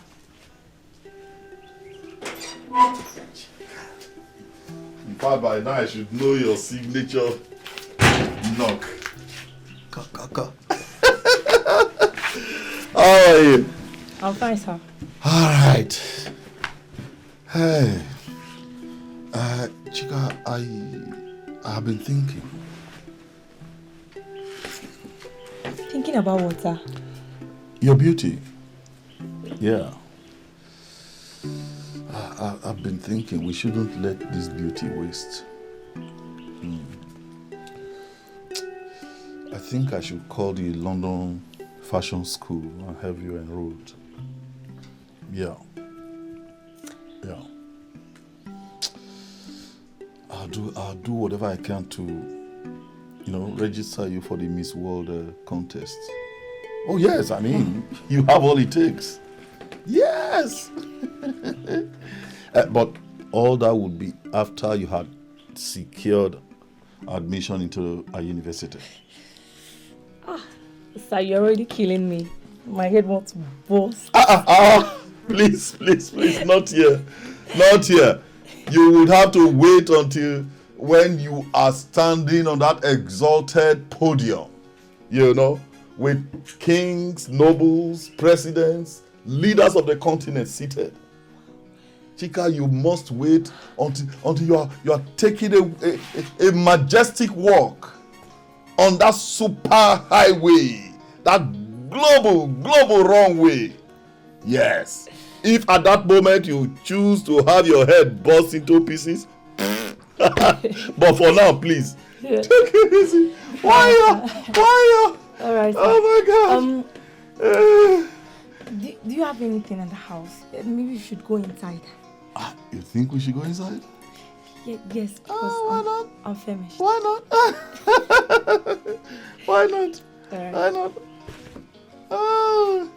In fact, by now I should know your signature knock. How are you? I'm fine, sir. All right. Hey, Chika, I have been thinking. Thinking about what, sir? Your beauty. Yeah. I've been thinking we shouldn't let this beauty waste. I think I should call the London Fashion School and have you enrolled. Yeah. I'll do whatever I can to, register you for the Miss World contest. Oh yes, I mean, you have all it takes. Yes. But all that would be after you had secured admission into a university. Sir, you're already killing me. My head wants to burst. Please, not here. Not here. You would have to wait until when you are standing on that exalted podium, with kings, nobles, presidents, leaders of the continent seated. Chika, you must wait until you are taking a majestic walk on that super highway, that global runway. Yes. If at that moment you choose to have your head burst into pieces, But for now, please. Yeah. Take it easy. Why you? All right. Oh my God. Do you have anything in the house? Maybe you should go inside. You think we should go inside? Yes, because I'm famished. Why not? Why not? Right. Why not? Oh.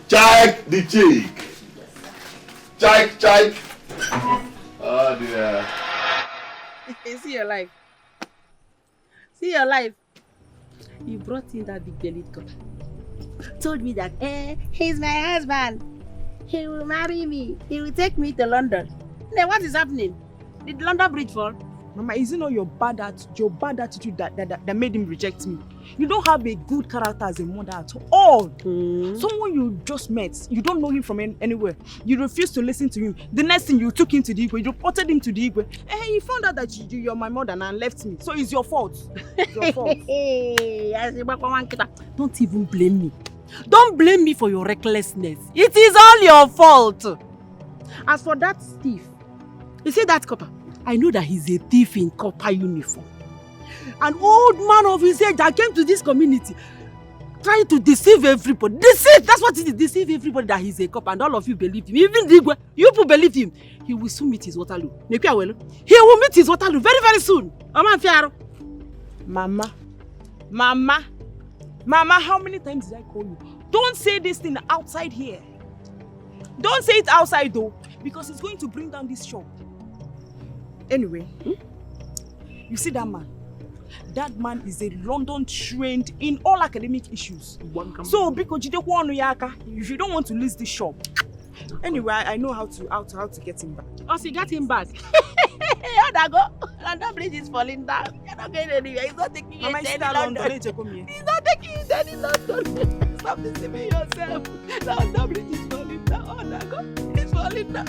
Check the cheek. Check. Oh dear. See your life. See your life. You brought in that big bellied girl. Told me that, he's my husband. He will marry me. He will take me to London. Now what is happening? Did London Bridge fall? Mama, is it not your bad attitude that made him reject me? You don't have a good character as a mother at all. Someone you just met, you don't know him from anywhere. You refuse to listen to him. The next thing, you took him to the Igwe, you reported him to the Igwe. He found out that you're my mother and left me. So it's your fault. It's your fault. Don't even blame me. Don't blame me for your recklessness. It is all your fault. As for that thief, you see that copper? I know that he's a thief in copper uniform. An old man of his age that came to this community trying to deceive everybody. Deceive! That's what it is. Deceive everybody that he's a copper, and all of you believed him. Even Digwe, you people believed him. He will soon meet his Waterloo. He will meet his Waterloo very, very soon. Mama, how many times did I call you? Don't say this thing outside here. Don't say it outside though, because it's going to bring down this shop. Anyway, you see that man? That man is a London trained in all academic issues. So, because you don't want if you don't want to lose this shop. Anyway, I know how to get him back. Oh, so you got him back? How go? London Bridge is falling down. You're not going anywhere. He's not taking you to any London. He's not taking you to any London. Stop deceiving yourself. London Bridge is falling down. Oh, Dago, it's falling down.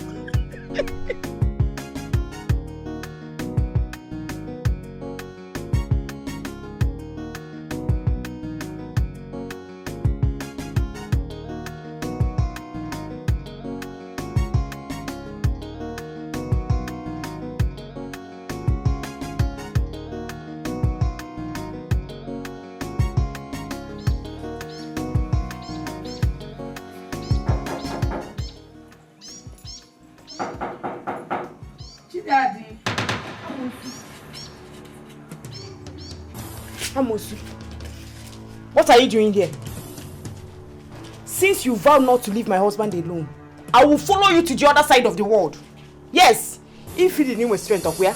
Amosu, what are you doing here? Since you vow not to leave my husband alone, I will follow you to the other side of the world. Yes, if you didn't with strength of where,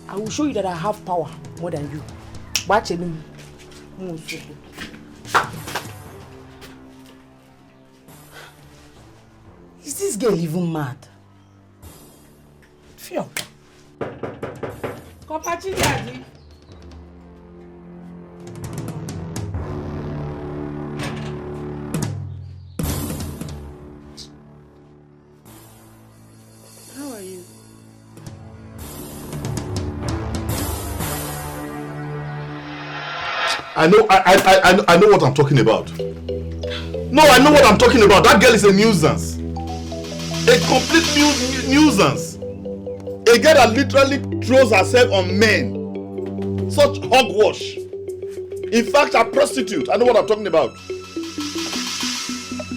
I will show you that I have power more than you. Watch it. Is this girl even mad? Fio. Kopachi daddy. How are you? I know what I'm talking about. No, I know what I'm talking about. That girl is a nuisance. A complete nuisance. A girl that literally throws herself on men. Such hogwash. In fact, a prostitute. I know what I'm talking about.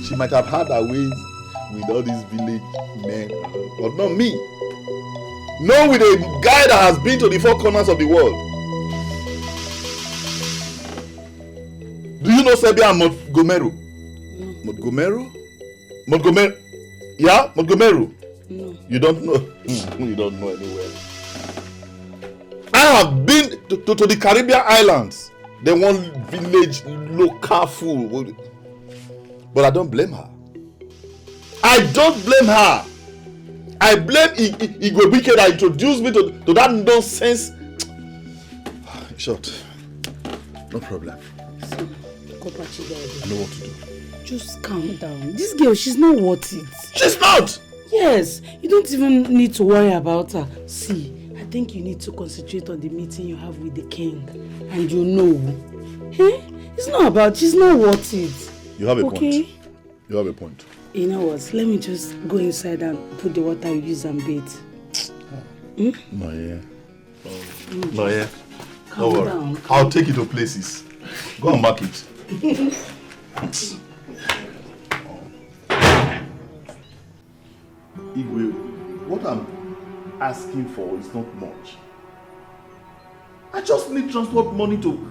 She might have had her ways with all these village men, but not me. No, with a guy that has been to the four corners of the world. Do you know Serbia and Montgomery? Montgomery? Yeah? Montgomery? No. You don't know? You don't know anywhere. I have been to the Caribbean islands. The one village local fool. But I don't blame her. I don't blame her. I blame Ugebe that introduced me to that nonsense. In short, no problem. Kopachi I know what to do. just calm down. This girl, she's not worth it. She's not! Yes, you don't even need to worry about her. See, I think you need to concentrate on the meeting you have with the king. And you know, it's not about, she's not worth it. You have a point. You have a point. You know what, let me just go inside and put the water you use and bathe. No, yeah. No, yeah. Don't worry. Down. I'll take you to places. Go and mark it. Igwe, what I'm asking for is not much. I just need transport money to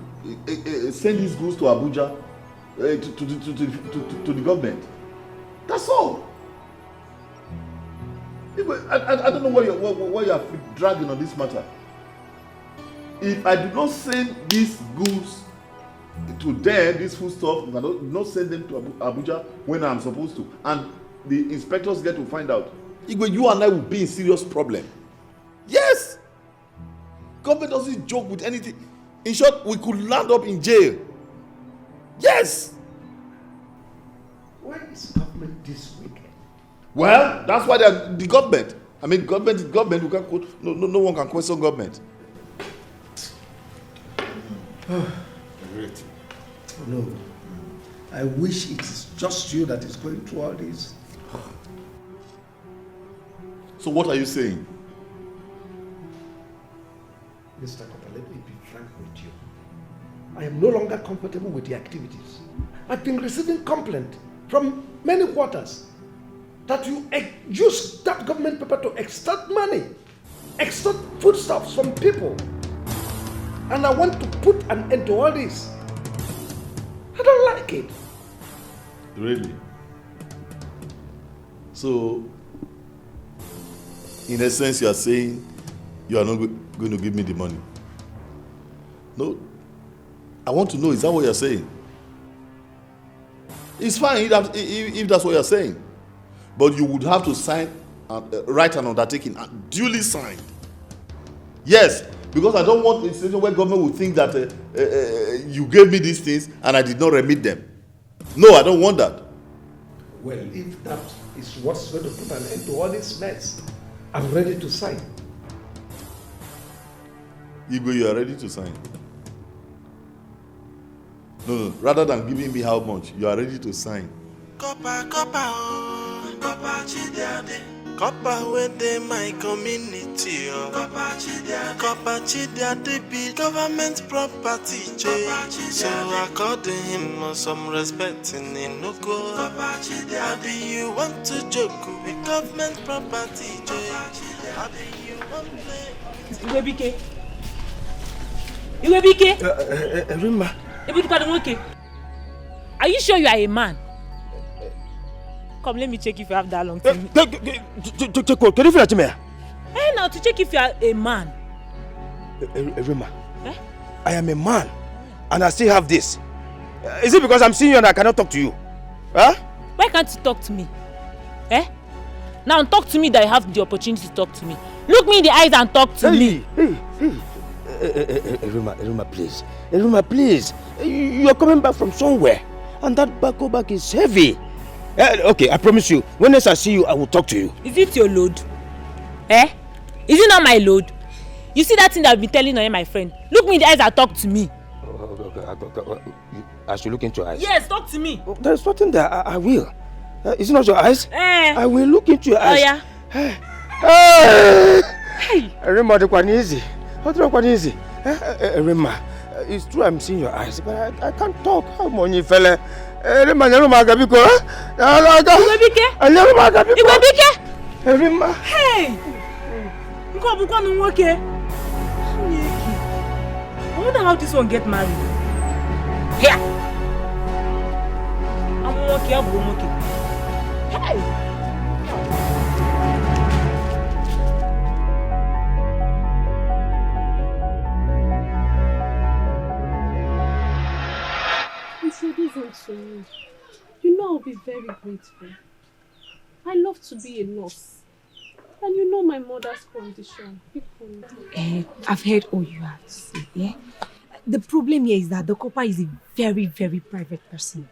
send these goods to Abuja, to the government. That's all. Igwe, I don't know why you're dragging on this matter. If I do not send these goods to them, this food stuff, if I do not send them to Abuja when I'm supposed to, and the inspectors get to find out, Igwe, you and I will be in serious problem. Yes! Government doesn't joke with anything. In short, we could land up in jail. Yes! Why is government this wicked? Well, that's why the government. I mean, government is government. We can't, no one can question government. Great. No. I wish it is just you that is going through all this. So what are you saying? Mr. Kopa, let me be frank with you. I am no longer comfortable with the activities. I've been receiving complaint from many quarters that you use that government paper to extort money, extort foodstuffs from people. And I want to put an end to all this. I don't like it. Really? So, in a sense, you are saying you are not going to give me the money? No. I want to know, is that what you're saying? It's fine if that's what you're saying. But you would have to sign, write an undertaking, duly signed. Yes, because I don't want a situation where government will think that you gave me these things and I did not remit them. No, I don't want that. Well, if that is what's going to put an end to all this mess, I'm ready to sign. Igwe, you are ready to sign? No, rather than giving me how much, you are ready to sign. Copper, oh, copper chidiade. Copper where they my community, oh. Copper chidiade be government property, so according him some respect in Inugo. Copper chidiade, you want to joke with government property, you want to Ugebe. Ugebe. Rima. Are you sure you are a man? Come, let me check if you have that long time. Can you feel at me? Hey, now to check if you are a man. Rima, I am a man, and I still have this. Is it because I'm seeing you and I cannot talk to you? Huh? Why can't you talk to me? Now talk to me that you have the opportunity to talk to me. Look me in the eyes and talk to me. Rima, please. Rima, please. You are coming back from somewhere, and that back is heavy. Okay, I promise you, when next I see you, I will talk to you. Is it your load? Is it not my load? You see that thing that I've been telling on my friend? Look me in the eyes and talk to me. Okay. I should look into your eyes. Yes, talk to me. There is nothing there. I will. Is it not your eyes? I will look into your eyes. Oh, yeah. Hey. Rima, easy. Rima, it's true I'm seeing your eyes, but I can't talk. How many fella? Rima, Igwebike. Rima. Hey. I wonder how this one get married. Here. I'm okay. Hey. This isn't so me. You know I'll be very grateful. I love to be a nurse. And you know my mother's condition. I've heard all you have to say, yeah? The problem here is that the copper is a very, very private person.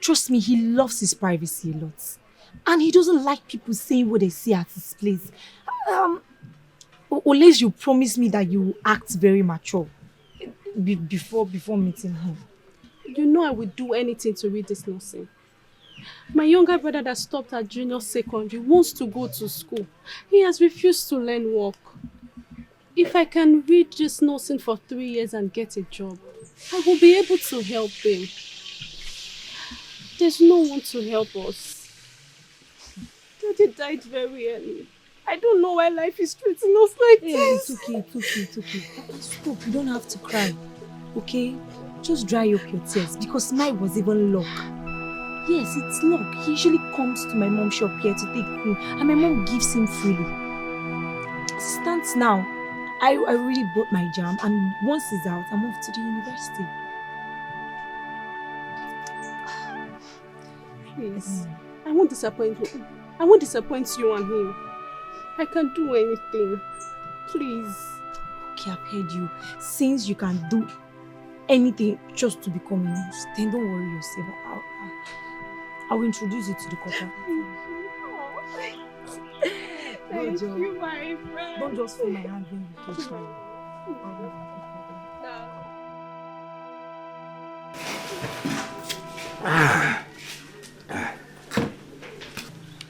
Trust me, he loves his privacy a lot. And he doesn't like people saying what they say at his place. Unless you promise me that you will act very mature before meeting him. You know I would do anything to read this nursing. My younger brother that stopped at junior secondary wants to go to school. He has refused to learn work. If I can read just nursing for 3 years and get a job, I will be able to help him. There's no one to help us. Daddy died very early. I don't know why life is treating us like this. It's okay. Stop, you don't have to cry. Okay? Just dry up your tears because mine was even luck. Yes, it's luck. He usually comes to my mom's shop here to take cream and my mom gives him freely. As it stands now, I already bought my jam and once it's out, I'm off to the university. Please, I won't disappoint you. I won't disappoint you and him. I can do anything. Please. Okay, I've heard you. Since you can do anything just to become a nurse, then don't worry yourself. I will introduce you to the couple. Thank you, my friend. Don't just hold my hand when you touch me.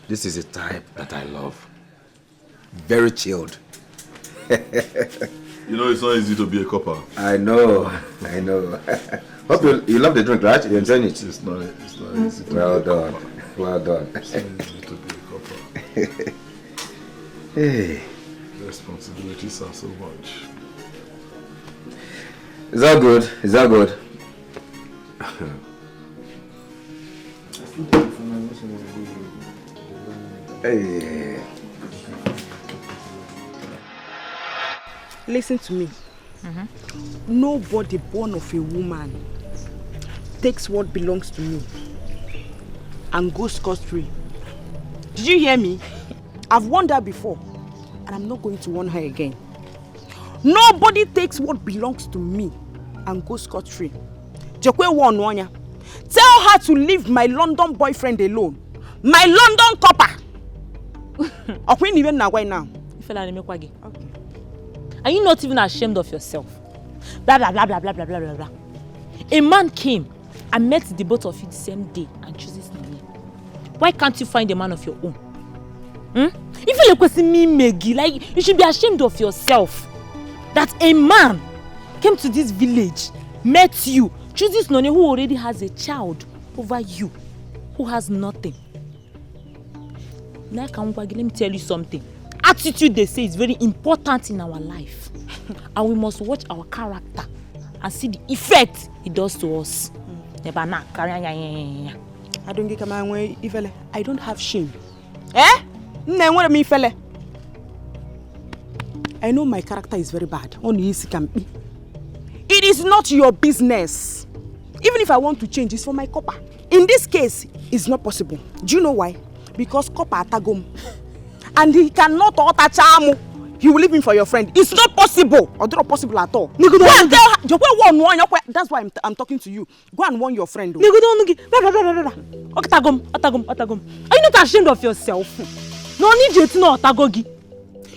This is a type that I love. Very chilled. You know, it's not easy to be a copper. I know. Hope you love the drink, right? You're enjoying it? It's not easy to well be done. a copper. Well done. It's not easy to be a copper. Hey. The responsibilities are so much. It's all good. Hey. Listen to me. Nobody born of a woman takes what belongs to me and goes scot-free. Did you hear me? I've warned her before and I'm not going to warn her again. Nobody takes what belongs to me and goes scot-free. Tell her to leave my London boyfriend alone. My London copper. Now. Okay. Are you not even ashamed of yourself? Blah, blah, blah, blah, blah, blah, blah, blah. A man came and met the both of you the same day and chooses me. Why can't you find a man of your own? If you look at me, Maggie, like, you should be ashamed of yourself. That a man came to this village, met you, chooses Noni who already has a child over you, who has nothing. Like, let me tell you something. Attitude, they say, is very important in our life. And we must watch our character and see the effect it does to us. I don't have shame. I know my character is very bad. It is not your business. Even if I want to change, it's for my copper. In this case, it's not possible. Do you know why? Because copper atagum. And he cannot touch Chamu. He will leave him for your friend. It's not possible. Or not possible at all. That's why I'm talking to you. Go and warn your friend. Are you not ashamed of yourself? No need you to know Otagogi.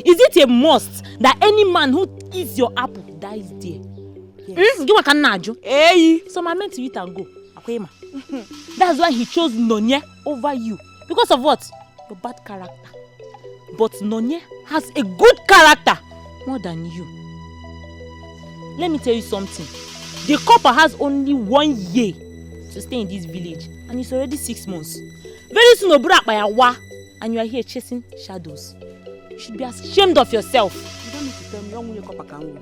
Is it a must that any man who eats your apple dies there? Yes. So I meant to eat and go. That's why he chose Nonye over you. Because of what? Your bad character. But Nonye has a good character more than you. Let me tell you something. The copper has only 1 year to stay in this village and it's already 6 months. Very soon, by a wa, and you are here chasing shadows. You should be ashamed of yourself. You don't need to tell me young copper can win.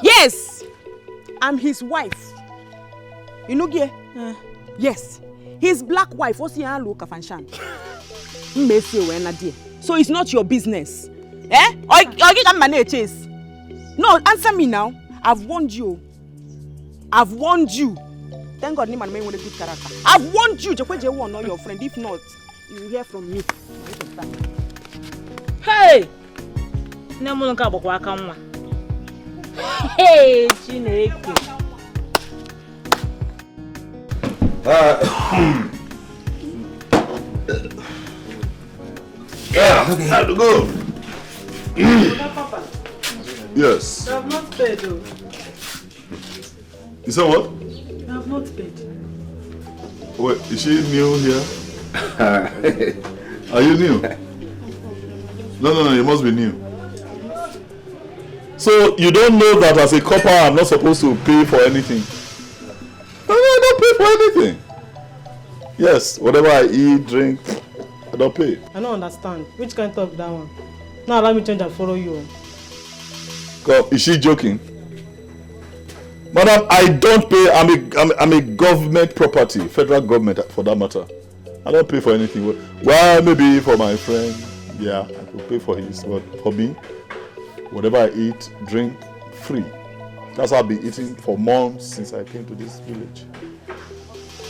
Yes, I'm his wife. Inojie? Yes, his black wife. What's your look of Anshan? So it's not your business. Or you can manage chase. No, answer me now. I've warned you. Thank God, Niman may want a good character. I've warned you. Jekwe won't know your friend. If not, you will hear from me. Hey! Hey, Chineke. Okay. Time to go. Yes. I have not paid though. You said what? I have not paid. Wait, is she new here? Are you new? No, you must be new. So you don't know that as a copper I'm not supposed to pay for anything? No, I don't pay for anything. Yes, whatever I eat, drink, I don't pay. I don't understand. Which kind of talk that one? Now allow me change and follow you. God, is she joking? Madam, I don't pay. I'm a government property, federal government for that matter. I don't pay for anything. Well, maybe for my friend, yeah, I could pay for his. But for me, whatever I eat, drink, free. That's how I've been eating for months since I came to this village.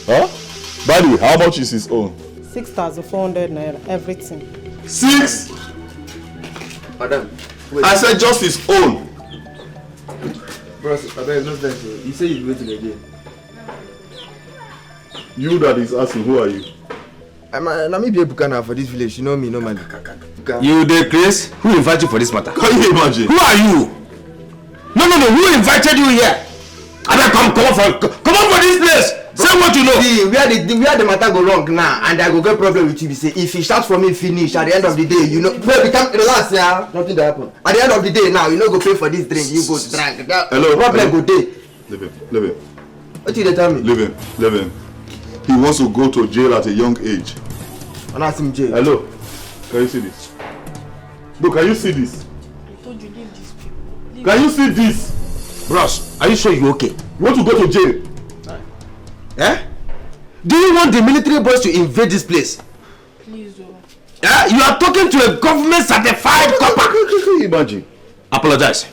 Huh? By the way, how much is his own? 6,400 naira, everything. 6? Madam, wait. I said just his own. Bros, I beg, no thank you. You say you're waiting again. You that is asking, who are you? I'm a Bukana for this village. You know me, normally. You the Chris? Who invited you for this matter? Can you imagine? Who are you? No. Who invited you here? I mean, come on for this place. Say what you know. See, where the matter go wrong now, and I go get problem with you. Say if he starts for me, finish at the end of the day, you know. Well, become relax, yeah. Nothing to happen. At the end of the day, now you know go pay for this drink. You go to drink. Hello. Problem go day. Leave him. What did they tell me? Leave him. He wants to go to jail at a young age. And ask him jail. Hello. Can you see this? Look, can you see this? I told you leave these people. Can you see this? Bros, are you sure you're okay? You want to go to jail? Eh? Do you want the military boys to invade this place? Please, You are talking to a government certified copper. Imagine. Apologize.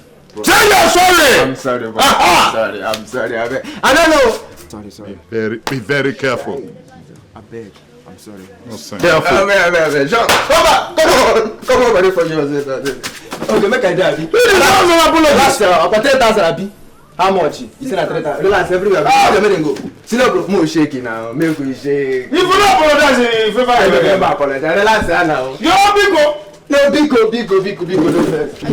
Say you're sorry. I'm sorry, bro. I'm sorry. I don't know. Sorry. Be very careful. I beg. I'm sorry. No sense. Careful. Wait. Come on, buddy, for you. Okay, make I die. Last year, I 10,000 happy. How much? You said at 3,000. Relax, everywhere. Let me go. See, no, bro, more shaking now. Make we shake. If you don't apologize, if ever I never apologize. Relax now. You're big. No, big. I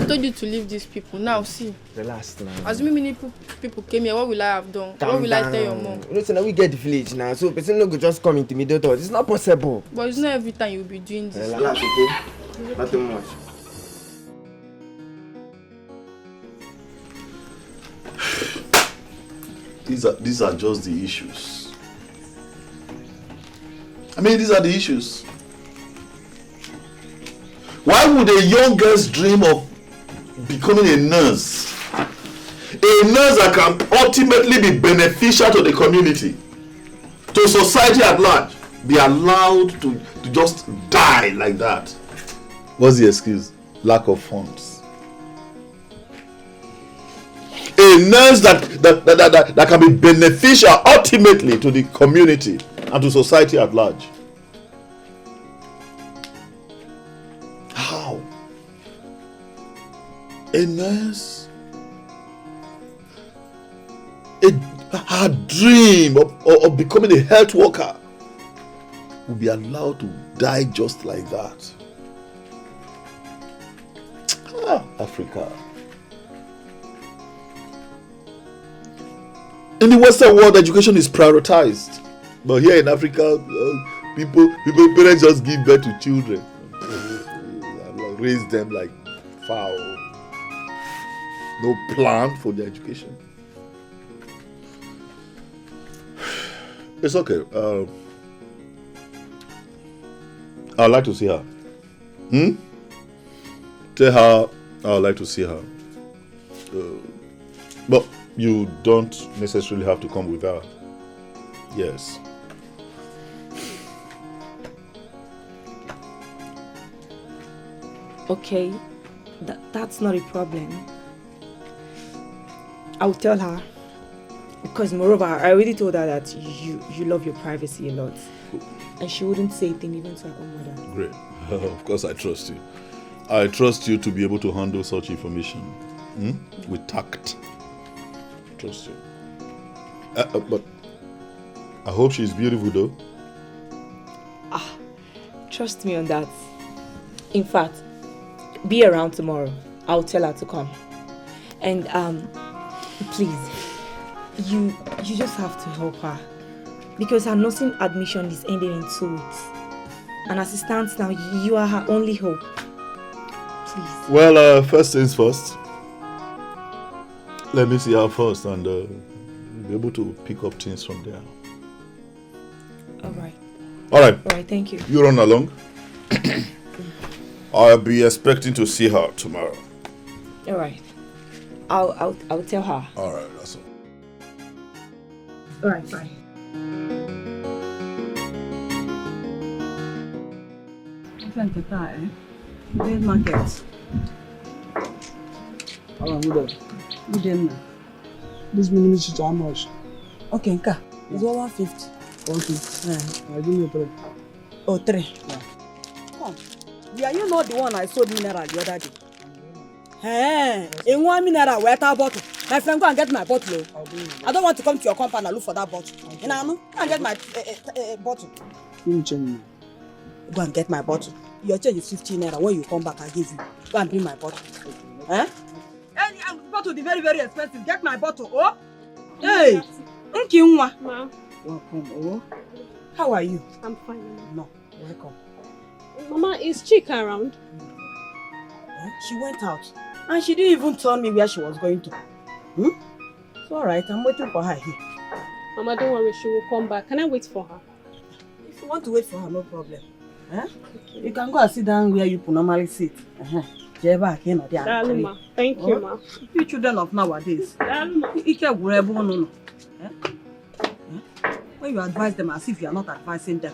told you to leave these people. Now, see. Relax now. As many people came here, what will I have done? What will I tell your mom? Listen, now we get the village now, so person no go just come intimidate us. It's not possible. But it's not every time you'll be doing this. Relax, okay? Not too much. These are just the issues. I mean, these are the issues. Why would a young girl's dream of becoming a nurse? A nurse that can ultimately be beneficial to the community, to society at large, be allowed to just die like that? What's the excuse? Lack of funds. A nurse that can be beneficial ultimately to the community and to society at large. How? A nurse? Her dream of becoming a health worker will be allowed to die just like that. Africa. In the Western world, education is prioritized, but here in Africa, parents just give birth to children, raise them like fowl. No plan for their education. It's okay. I'd like to see her. Tell her I'd like to see her. But you don't necessarily have to come with her. Yes. Okay, that's not a problem. I'll tell her. Because moreover, I already told her that you love your privacy a lot. And she wouldn't say a thing even to her own mother. Great. Of course I trust you. I trust you to be able to handle such information. With tact. Trust you. But I hope she's beautiful though. Trust me on that. In fact, be around tomorrow. I'll tell her to come. And please, you just have to help her. Because her nursing admission is ending in 2 weeks. And as it stands now, you are her only hope. Please. Well, first things first. Let me see her first and be able to pick up things from there. Alright. Alright. Alright, thank you. You run along. I'll be expecting to see her tomorrow. Alright. I'll tell her. Alright, that's all. Alright, fine. Day market. Good day. This mini is how much? Okay, Nka. It's 150. Okay. I'll give you 3. Oh, 3. Yeah. Come. Are you not the one I sold mineral the other day? Hey, in 1 mineral, where that bottle? My friend, go and get my bottle. I don't want to come to your compound and look for that bottle. You know, go and get my bottle. Go and get my bottle. Your change is 15 naira. When you come back, I give you. Go and bring my bottle. Eh? And bottle is very, very expensive. Get my bottle. Oh? Hey! Thank you, Ma. Welcome. Oh? How are you? I'm fine. No, welcome. Mama, is Chika around? She went out. And she didn't even tell me where she was going to. It's alright, I'm waiting for her here. Mama, don't worry, she will come back. Can I wait for her? If you want to wait for her, no problem. Okay. You can go and sit down where you normally sit. Daluma, thank you, Ma. You children of nowadays. Daluma. When you advise them as if you are not advising them.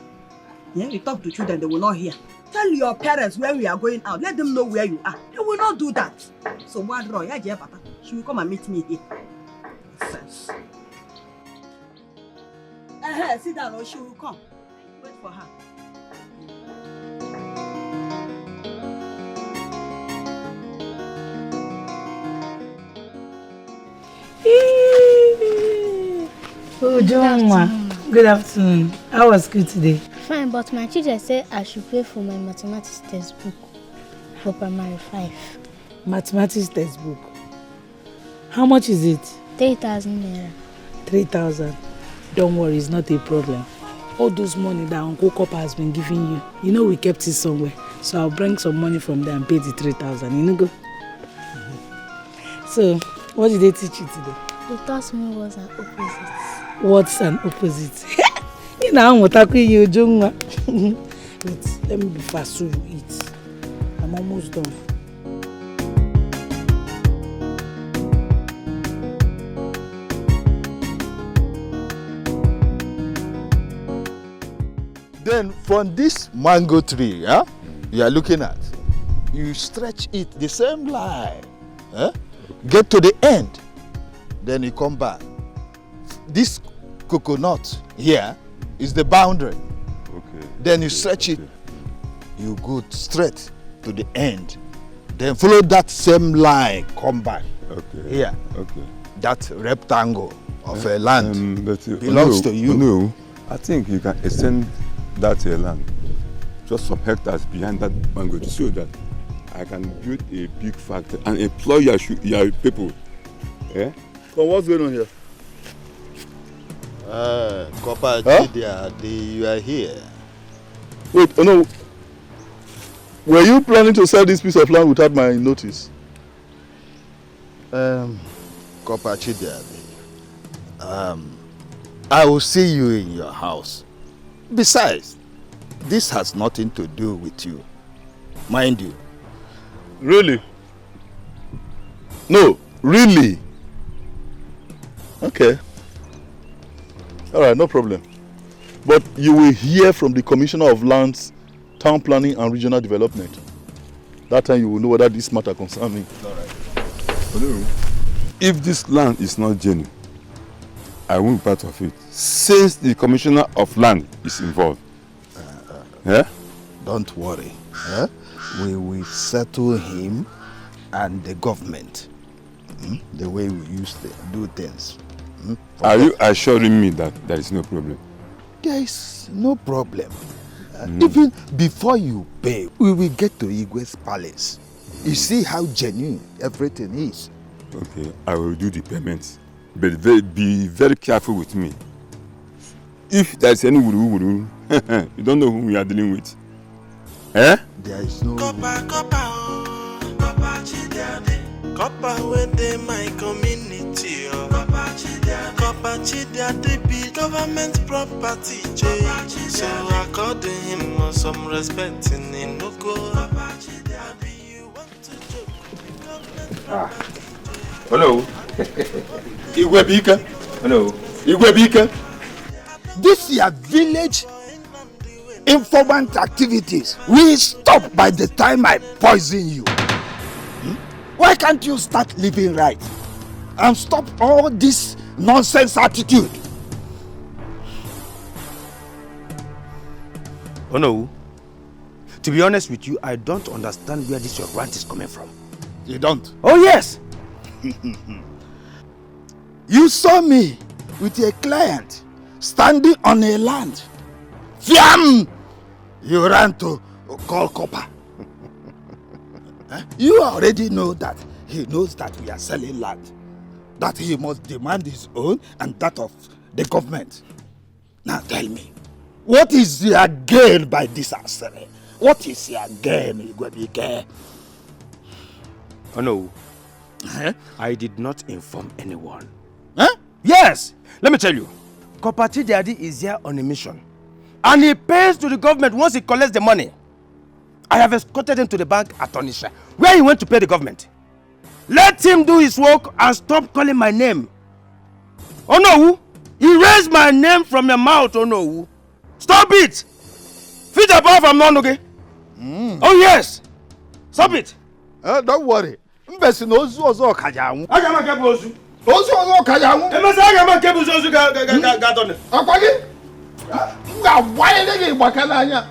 Yeah, you talk to children, they will not hear. Tell your parents when we are going out. Let them know where you are. They will not do that. So what wrong? She will come and meet me here. Sense. Sit down or she will come. Wait for her. Good afternoon. How was school today? Fine, but my teacher said I should pay for my mathematics textbook for primary 5. Mathematics textbook. How much is it? 3,000 naira. 3,000. Don't worry, it's not a problem. All those money that Uncle Copper has been giving you, you know we kept it somewhere. So I'll bring some money from there and pay the 3,000. You know, go. So, what did they teach you today? They taught me what's an opposite. What's an opposite? You know what I you doing? Wait, let me be fast so you eat. I'm almost done. Then from this mango tree, you are looking at, you stretch it the same line, get to the end, then you come back. This coconut here is the boundary. Okay. Then you stretch it, you go straight to the end. Then follow that same line, come back. Okay. Here. Okay. That rectangle of a land but, belongs to you. No, I think you can extend that land. Just some hectares behind that mango to show that I can build a big factory and employ your people. Yeah? So what's going on here? Copper, you are here. Wait, oh no. Were you planning to sell this piece of land without my notice? Copper Chidiade, I will see you in your house. Besides, this has nothing to do with you. Mind you. Really? No, really? Okay. Alright, no problem. But you will hear from the Commissioner of Lands, Town Planning and Regional Development. That time you will know whether this matter concerns me. Alright. If this land is not genuine, I won't be part of it. Since the Commissioner of Land is involved. Yeah? Don't worry. We will settle him and the government. The way we used to do things. Are you assuring me that there is no problem? There is no problem. Even before you pay, we will get to Igwe's palace. You see how genuine everything is. Okay, I will do the payments. But be very careful with me. If there's any wuru, you don't know whom we are dealing with. Eh? There is no Copper within my community. Copper Chidiade be government property. So according him some respect in Inoko. Hello. Ugebe. Hello. Ugebe. This your village informant activities will stop by the time I poison you. Why can't you start living right and stop all this nonsense attitude? Oh no. To be honest with you, I don't understand where this your rant is coming from. You don't? Oh yes. You saw me with a client standing on a land. Fiam! You ran to call copper. You already know that he knows that we are selling land, that he must demand his own and that of the government. Now tell me, what is your gain by this assembly? What is your gain, Ugebe? Oh no. I did not inform anyone. Huh? Yes! Let me tell you. Copper Chidiade is here on a mission. And he pays to the government once he collects the money. I have escorted him to the bank at Onisha, where he went to pay the government. Let him do his work and stop calling my name. Oh no! He raised my name from your mouth, oh no! Stop it! Feet above, I'm not okay. Oh yes! Stop it! Don't worry. Mbesi no ozu ozo kajanwu. Aga ma kebu ozu. Ozu ozo kajanwu. Emesi aga ma kebu ozu ga done. Akwagi. Nga wire ge gbakana anya.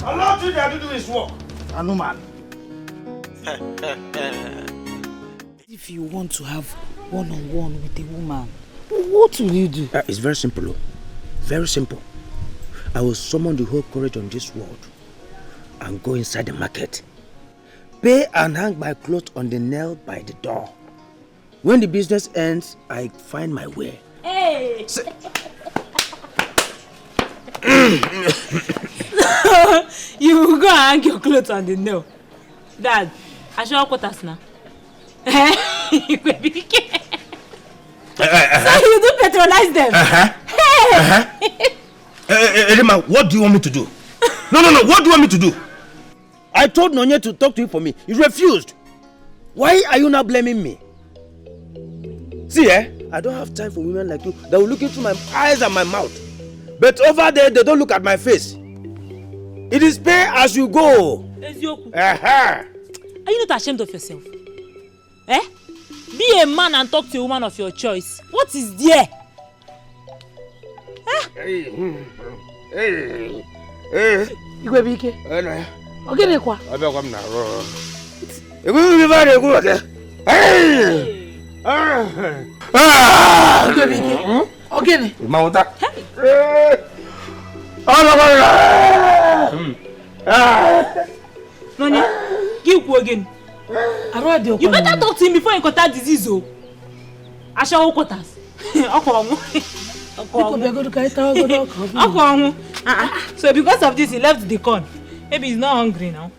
Allow Chidiade to do his work. Anuman. If you want to have one-on-one with a woman, what will you do? It's very simple. Oh. Very simple. I will summon the whole courage on this world and go inside the market. Pay and hang my clothes on the nail by the door. When the business ends, I find my way. Hey! You will go and hang your clothes on the nail. Dad, I should have got us now. So you do patronize them? Edema, what do you want me to do? No, what do you want me to do? I told Nonye to talk to you for me. You refused. Why are you now blaming me? See, I don't have time for women like you that will look into my eyes and my mouth. But over there, they don't look at my face. It is pay as you go. Are you not ashamed of yourself? Be a man and talk to a woman of your choice. What is there? Ugebe. Ogene kwa. Abe kwa mna ro. Egu ba de ku ode. Ugebe. Ogene. Mauta. Noni, give you again. You better talk to him before you contact disease. Asha quarters. So because of this, he left the corn. Maybe he's not hungry now.